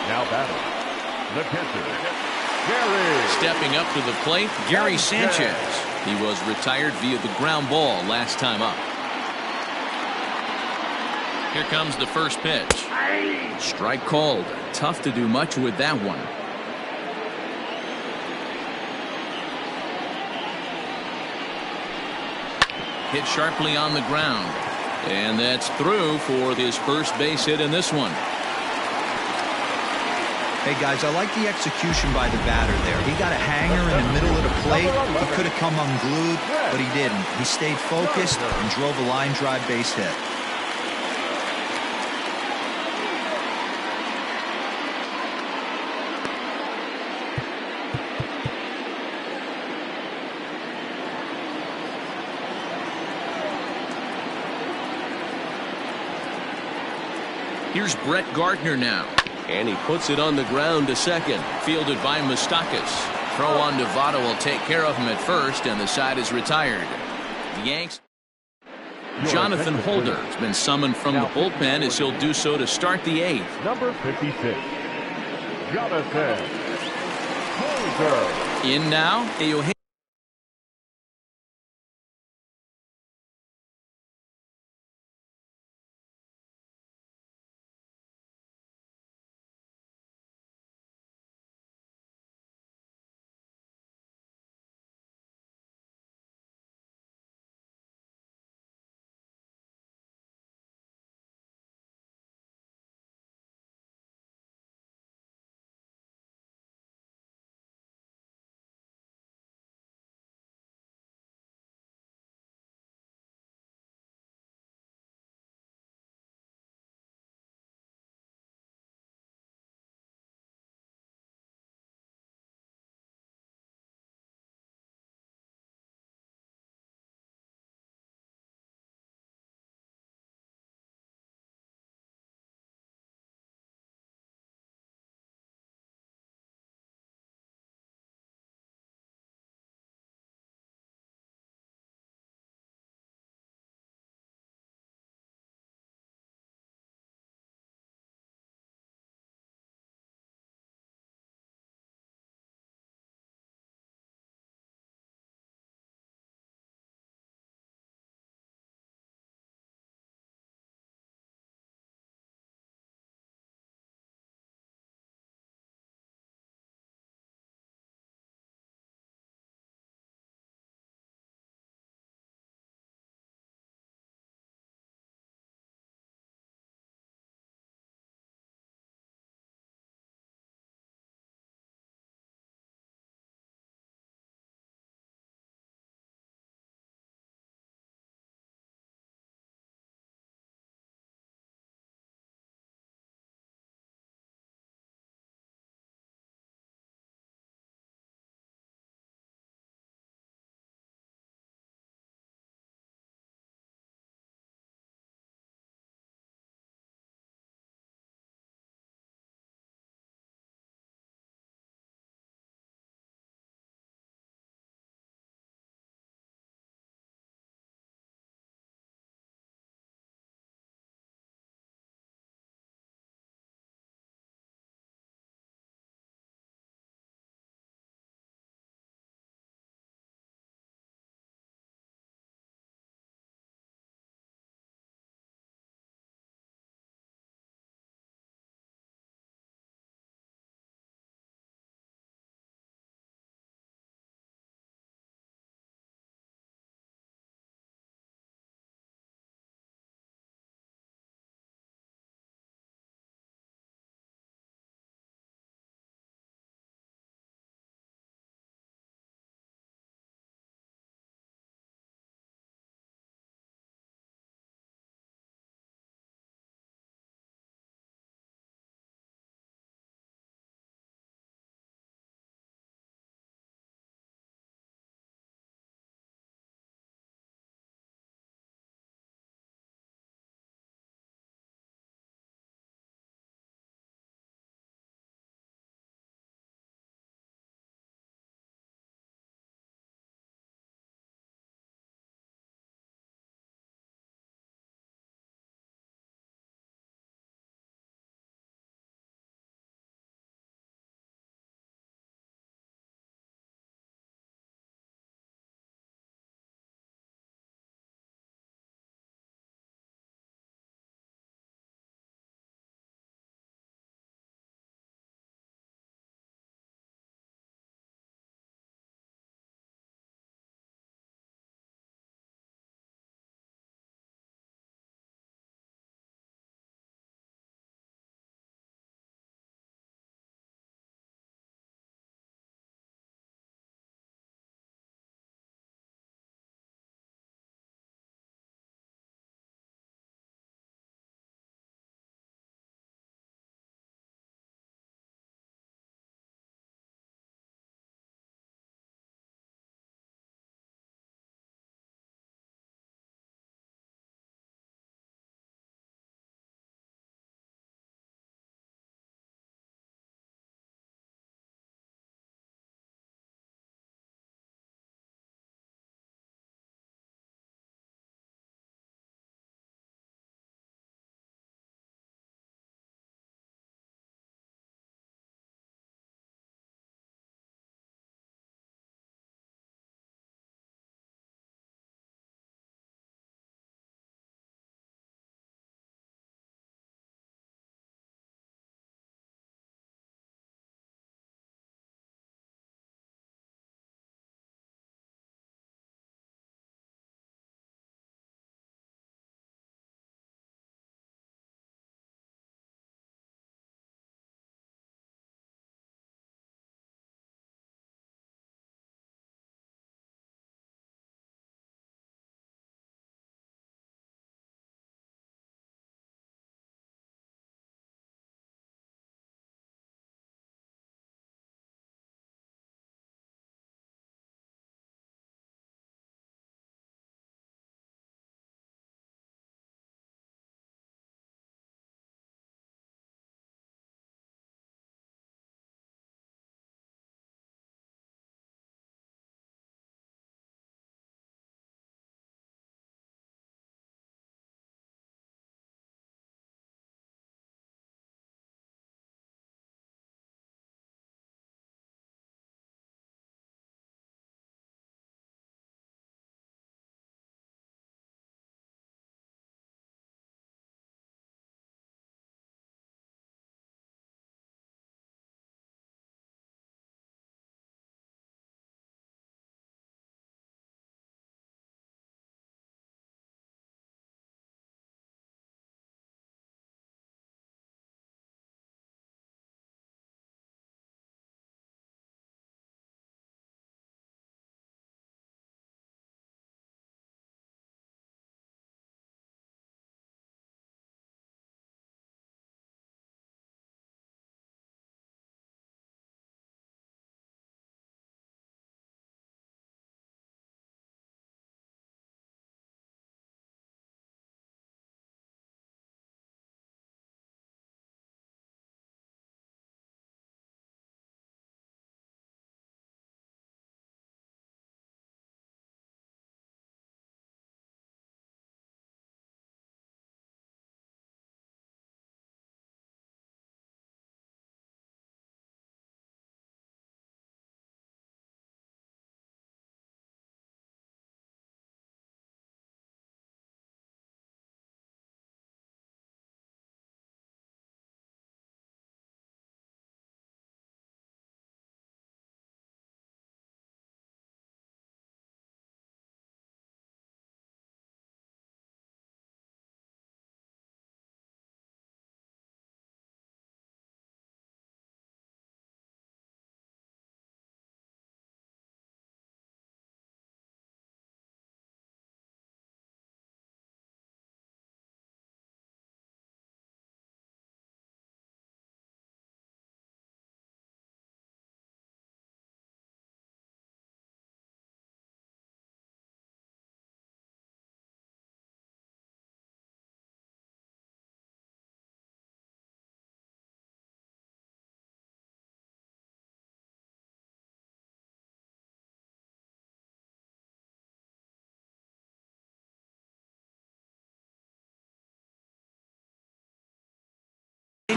Now batting, the pitcher, Gary. Stepping up to the plate, Gary Sanchez. He was retired via the ground ball last time up. Here comes the first pitch. Strike called. Tough to do much with that one. Hit sharply on the ground. And that's through for his first base hit in this one. Hey, guys, I like the execution by the batter there. He got a hanger in the middle of the plate. He could have come unglued, but he didn't. He stayed focused and drove a line drive base hit. Here's Brett Gardner now. And he puts it on the ground to second. Fielded by Moustakas. Throw on to Votto will take care of him at first, and the side is retired. The Yanks. Jonathan Holder has been summoned from the bullpen as he'll do so to start the 8th. Number 56, Jonathan Holder. In now,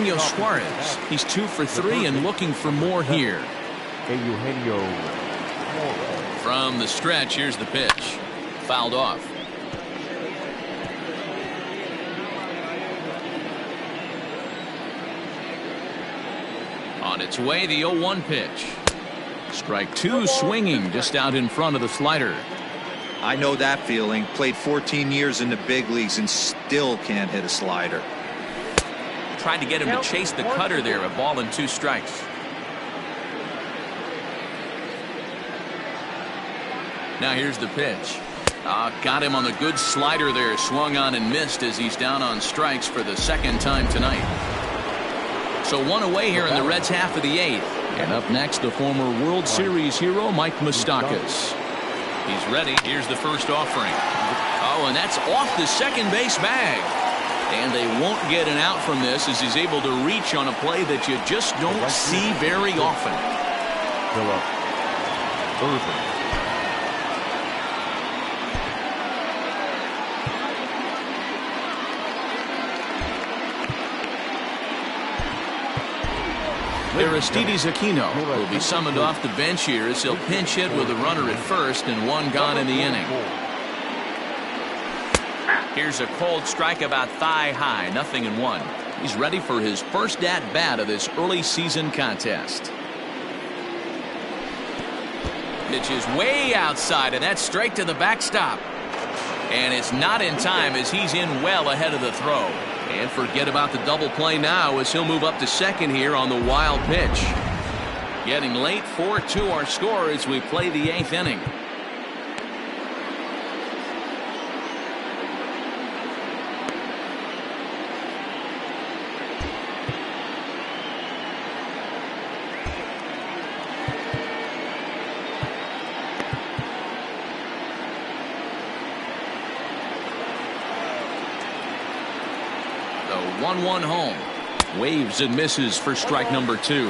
Eugenio Suarez. He's 2 for 3 and looking for more here. From the stretch, here's the pitch. Fouled off. On its way, the 0-1 pitch. Strike 2 swinging just out in front of the slider. I know that feeling. Played 14 years in the big leagues and still can't hit a slider. Tried to get him to chase the cutter there. A ball and 2 strikes. Now here's the pitch. Got him on the good slider there. Swung on and missed as he's down on strikes for the second time tonight. So 1 away here in the Reds' half of the 8th. And up next, the former World Series hero, Mike Moustakas. He's ready. Here's the first offering. Oh, and that's off the second base bag. And they won't get an out from this as he's able to reach on a play that you just don't see very often. Aristides Aquino will be summoned off the bench here as he'll pinch hit with a runner at first and 1 gone in the inning. Here's a cold strike about thigh high, 0-1. He's ready for his first at bat of this early season contest. Pitch is way outside, and that's straight to the backstop. And it's not in time as he's in well ahead of the throw. And forget about the double play now as he'll move up to second here on the wild pitch. Getting late, 4-2 our score as we play the 8th inning. The 1-1 home. Waves and misses for strike number 2.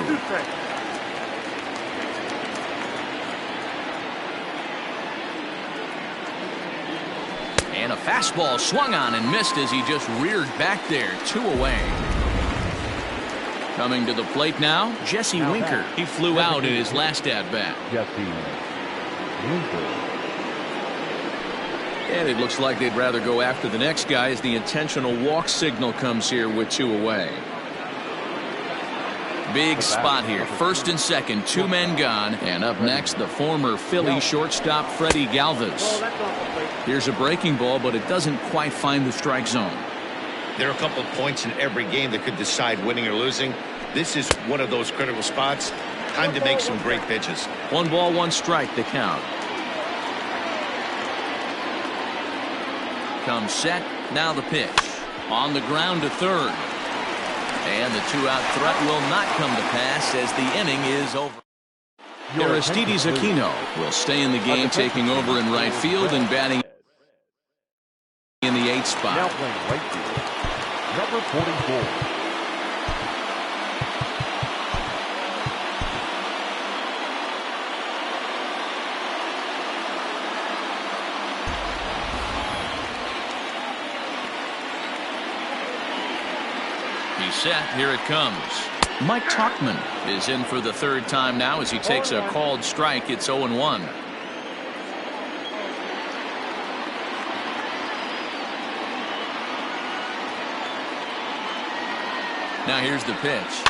And a fastball swung on and missed as he just reared back there. 2 away. Coming to the plate now, Jesse Winker. He flew out in his last at-bat. And it looks like they'd rather go after the next guy as the intentional walk signal comes here with 2 away. Big spot here. First and second, 2 men gone. And up next, the former Philly shortstop Freddie Galvis. Here's a breaking ball, but it doesn't quite find the strike zone. There are a couple of points in every game that could decide winning or losing. This is one of those critical spots. Time to make some great pitches. 1 ball, 1 strike, the count. Comes set. Now the pitch. On the ground to third. And the 2-out threat will not come to pass as the inning is over. Aristides Aquino will stay in the game, taking over in right field and batting in the 8th spot. Now playing right field, number 44. He's set. Here it comes. Mike Tauchman is in for the 3rd time now as he takes a called strike. It's 0-1. Now here's the pitch.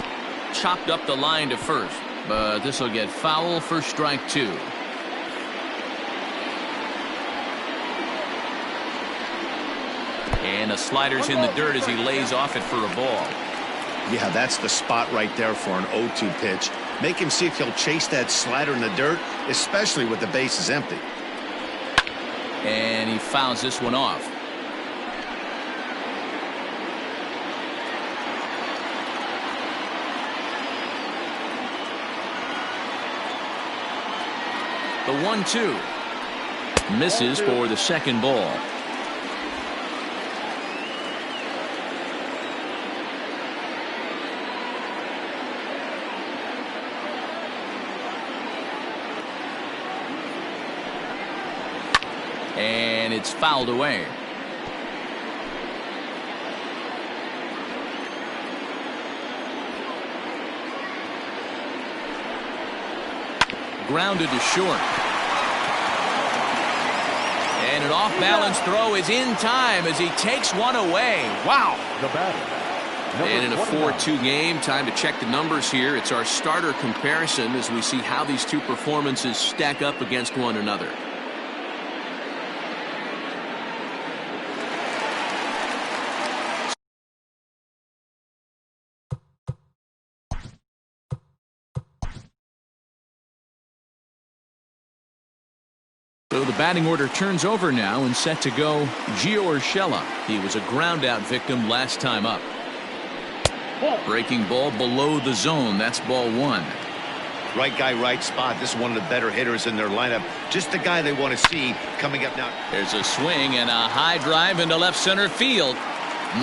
Chopped up the line to first, but this will get foul for strike 2. And a slider's in the dirt as he lays off it for a ball. Yeah, that's the spot right there for an 0-2 pitch. Make him see if he'll chase that slider in the dirt, especially with the bases empty. And he fouls this one off. The 1-2 misses for the second ball. And it's fouled away. grounded to short. And an off-balance throw is in time as he takes one away. Wow. The batter. And in a 4-2 game, time to check the numbers here. It's our starter comparison as we see how these two performances stack up against one another. So the batting order turns over now and set to go Gio Urshela. He was a ground-out victim last time up. Breaking ball below the zone. That's ball one. Right guy, right spot. This is one of the better hitters in their lineup. Just the guy they want to see coming up now. There's a swing and a high drive into left center field.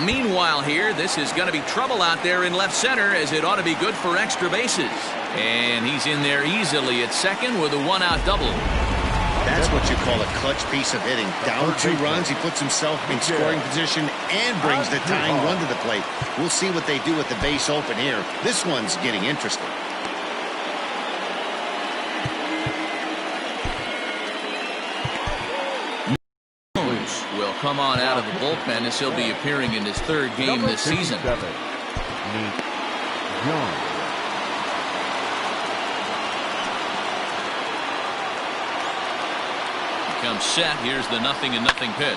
Meanwhile here, this is going to be trouble out there in left center as it ought to be good for extra bases. And he's in there easily at second with a one-out double. That's what you call a clutch piece of hitting. Down 2 runs, he puts himself in scoring position and brings the tying run to the plate. We'll see what they do with the base open here. This one's getting interesting. Jones will come on out of the bullpen as he'll be appearing in his 3rd game this season. Comes set. Here's the 0-0 pitch.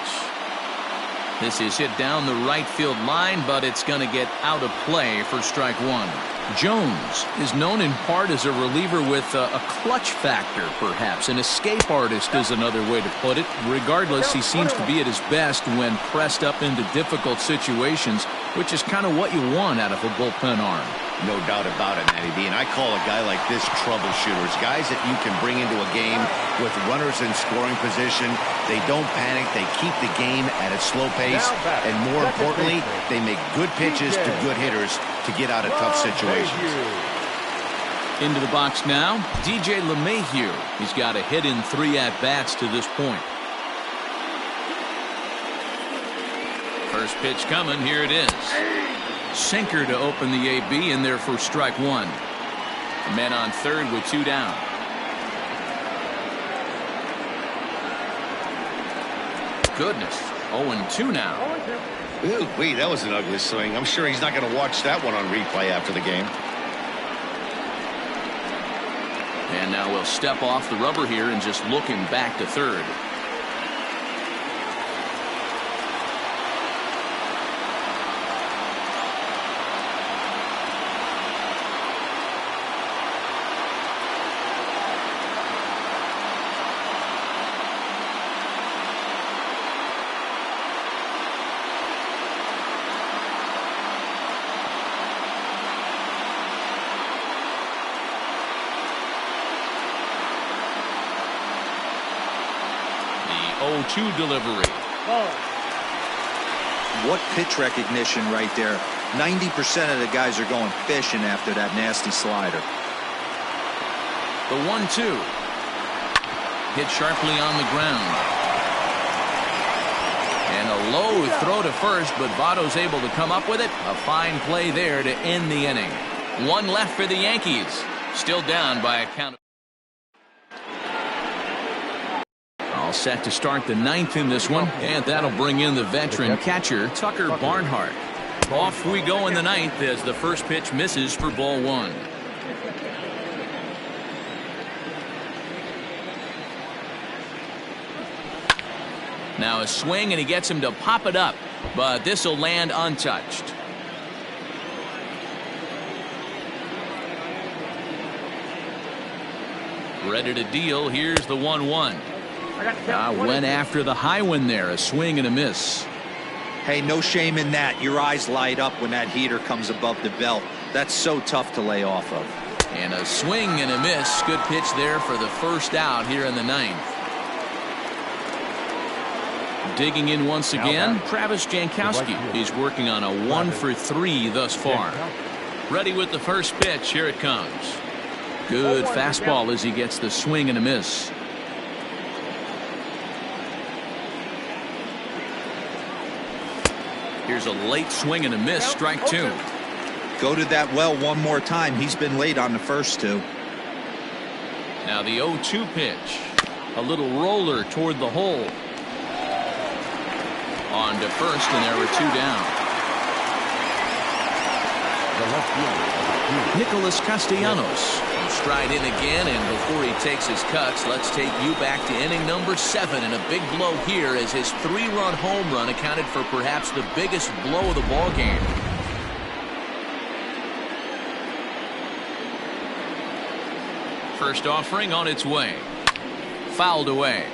This is hit down the right field line, but it's going to get out of play for strike one. Jones is known in part as a reliever with a clutch factor, perhaps. An escape artist is another way to put it. Regardless, he seems to be at his best when pressed up into difficult situations, which is kind of what you want out of a bullpen arm. No doubt about it, Matty B. And I call a guy like this troubleshooters. Guys that you can bring into a game with runners in scoring position. They don't panic. They keep the game at a slow pace. And more importantly, they make good pitches to good hitters to get out of tough situations. Into the box now, DJ LeMahieu. He's got a hit in 3 at-bats to this point. First pitch coming. Here it is. Sinker to open the AB in there for strike one. Men on third with 2 down. Goodness. 0-2 now. Ooh, wait, that was an ugly swing. I'm sure he's not going to watch that one on replay after the game. And now we'll step off the rubber here and just look him back to third. The 0-2 delivery. What pitch recognition right there. 90% of the guys are going fishing after that nasty slider. The 1-2. Hit sharply on the ground. And a low throw to first, but Votto's able to come up with it. A fine play there to end the inning. One left for the Yankees. Still down by a count of... All set to start the 9th in this one, and that'll bring in the veteran catcher Tucker Barnhart. Off we go in the 9th as the first pitch misses for ball one. Now a swing, and he gets him to pop it up, but this will land untouched. Ready to deal. Here's the 1-1. Went after the high one there. A swing and a miss. Hey, no shame in that. Your eyes light up when that heater comes above the belt. That's so tough to lay off of. And a swing and a miss. Good pitch there for the first out here in the 9th. Digging in once again, Travis Jankowski. He's working on a 1-for-3 thus far. Ready with the first pitch. Here it comes. Good fastball as he gets the swing and a miss. Here's a late swing and a miss. Strike two. Go to that well one more time. He's been late on the first two. Now the 0-2 pitch. A little roller toward the hole. On to first, and there are 2 down. Nicholas Castellanos will stride in again, and before he takes his cuts, let's take you back to inning number 7, and a big blow here as his 3-run home run accounted for perhaps the biggest blow of the ball game. First offering on its way. Fouled away.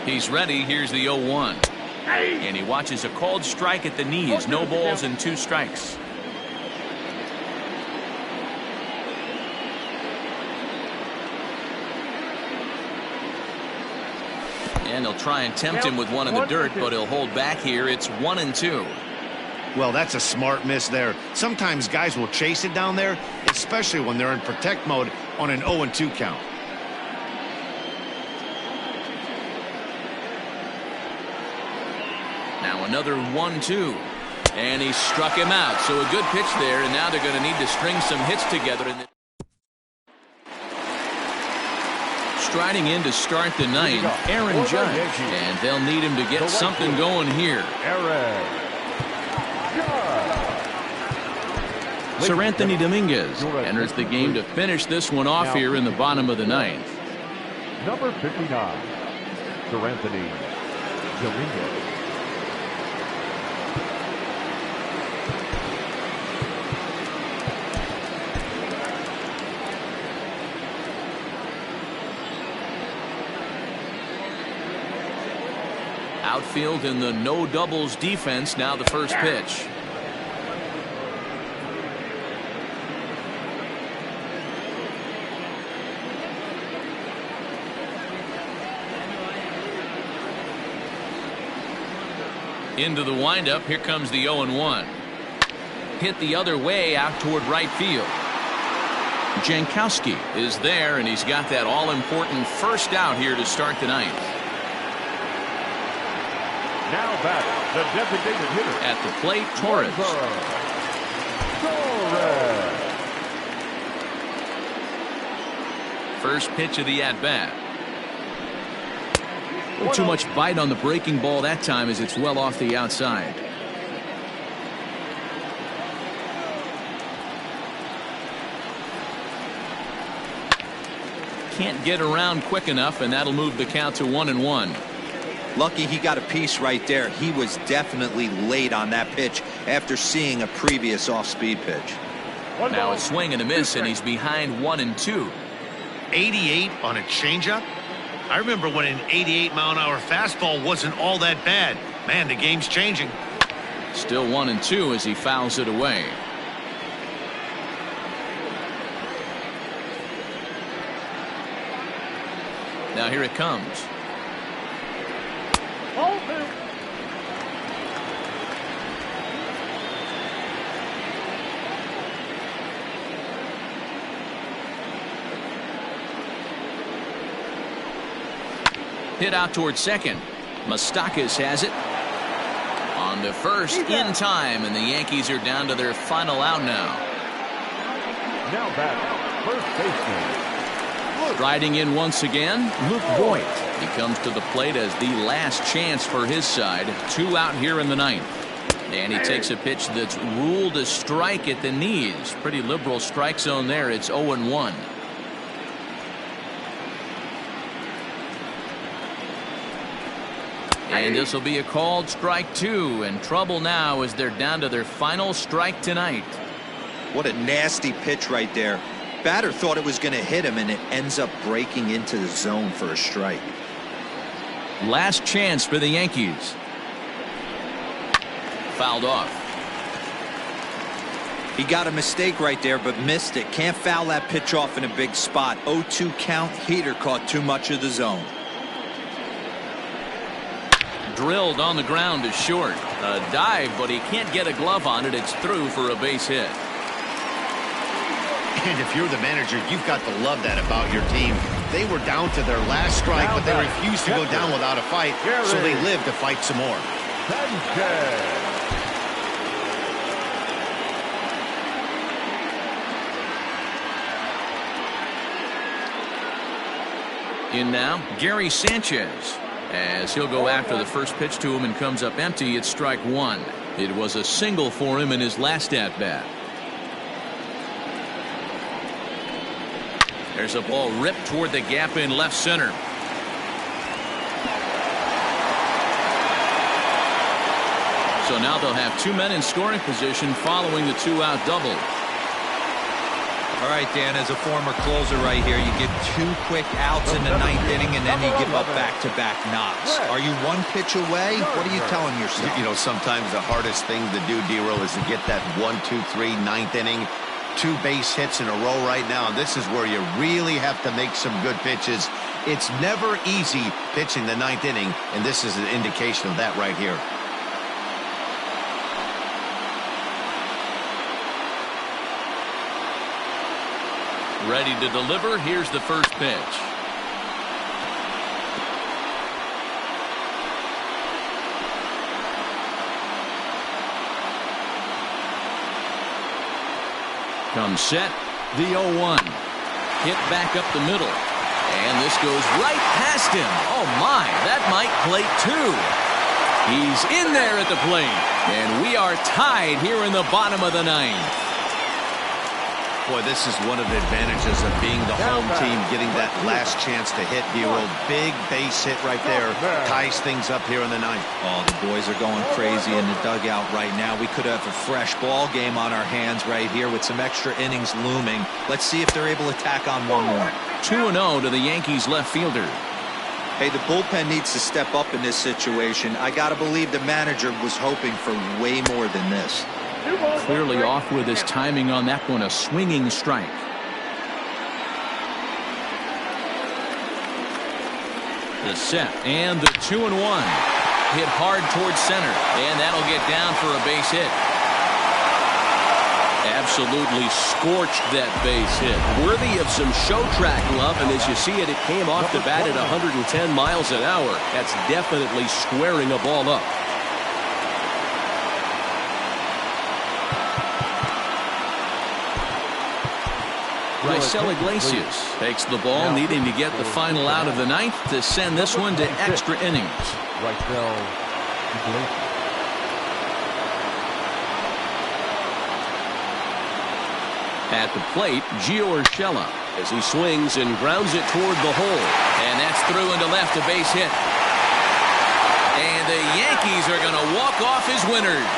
He's ready. Here's the 0-1. And he watches a called strike at the knees. No balls and 2 strikes. And they'll try and tempt him with one in the dirt, but he'll hold back here. It's 1-2. Well, that's a smart miss there. Sometimes guys will chase it down there, especially when they're in protect mode on an 0-2 count. Now another 1-2. And he struck him out. So a good pitch there, and now they're going to need to string some hits together. Striding in to start the 9th, Aaron Judge. And they'll need him to get something going here. Sir Anthony Dominguez enters the game to finish this one off here in the bottom of the 9th. Number 59, Sir Anthony Dominguez. Outfield in the no doubles defense. Now the first pitch. Into the windup. Here comes the 0-1. Hit the other way out toward right field. Jankowski is there, and he's got that all-important first out here to start the 9th. Now back, the designated hitter. At the plate, Torres. First pitch of the at-bat. Too much bite on the breaking ball that time as it's well off the outside. Can't get around quick enough, and that'll move the count to 1-1. Lucky he got a piece right there. He was definitely late on that pitch after seeing a previous off-speed pitch. Now a swing and a miss, and he's behind 1-2. 88 on a changeup? I remember when an 88-mile-an-hour fastball wasn't all that bad. Man, the game's changing. Still 1-2 as he fouls it away. Now here it comes. Hit out towards second. Moustakas has it. On to first in time, and the Yankees are down to their final out now. Now back, first baseman. Riding in once again, Luke Voigt. He comes to the plate as the last chance for his side. 2 out here in the 9th. And he takes a pitch that's ruled a strike at the knees. Pretty liberal strike zone there. It's 0-1. And this will be a called strike 2, and trouble now as they're down to their final strike tonight. What a nasty pitch right there. Batter thought it was going to hit him, and it ends up breaking into the zone for a strike. Last chance for the Yankees. Fouled off. He got a mistake right there, but missed it. Can't foul that pitch off in a big spot. 0-2 count. Heater caught too much of the zone. Drilled on the ground to short. A dive, but he can't get a glove on it. It's through for a base hit. And if you're the manager, you've got to love that about your team. They were down to their last strike, but they refused to go down without a fight, so they lived to fight some more. Sanchez. In now, Gary Sanchez. As he'll go after the first pitch to him and comes up empty, it's strike one. It was a single for him in his last at-bat. There's a ball ripped toward the gap in left center. So now they'll have two men in scoring position following the two-out double. All right, Dan, as a former closer right here, you get two quick outs in the ninth inning, and then you give up back-to-back knocks. Are you one pitch away? What are you telling yourself? You know, sometimes the hardest thing to do, D-Roll, is to get that 1, 2, 3 ninth inning. 2 base hits in a row right now. This is where you really have to make some good pitches. It's never easy pitching the ninth inning, and this is an indication of that right here. Ready to deliver. Here's the first pitch. Comes set. The 0-1. Hit back up the middle. And this goes right past him. Oh my, that might plate two. He's in there at the plate. And we are tied here in the bottom of the ninth. Boy, this is one of the advantages of being the home team, getting that last chance to hit. D-Roll, big base hit right there, ties things up here in the ninth. Oh, the boys are going crazy in the dugout right now. We could have a fresh ball game on our hands right here with some extra innings looming. Let's see if they're able to tack on one more. 2-0 to the Yankees left fielder. Hey, the bullpen needs to step up in this situation. I got to believe the manager was hoping for way more than this. Clearly off with his timing on that one, a swinging strike. The set and the 2-1. Hit hard towards center, and that'll get down for a base hit. Absolutely scorched that base hit. Worthy of some show track love, and as you see it, it came off the bat at 110 miles an hour. That's definitely squaring a ball up. Raisel Iglesias takes the ball, needing to get the final out of the ninth to send this one to extra innings. Raisel Iglesias. At the plate, Gio Urshela As he swings and grounds it toward the hole. And that's through into left, a base hit. And the Yankees are going to walk off as winners.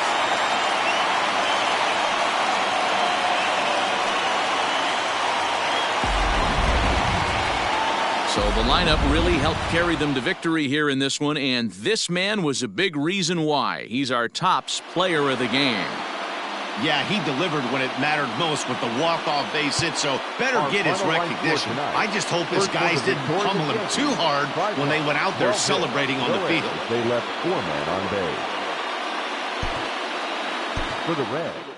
So the lineup really helped carry them to victory here in this one, and this man was a big reason why. He's our tops player of the game. Yeah, he delivered when it mattered most with the walk-off base hit, so better get his recognition. I just hope his guys didn't pummel him too hard when they went out there celebrating on the field. They left 4 men on base. For the Reds,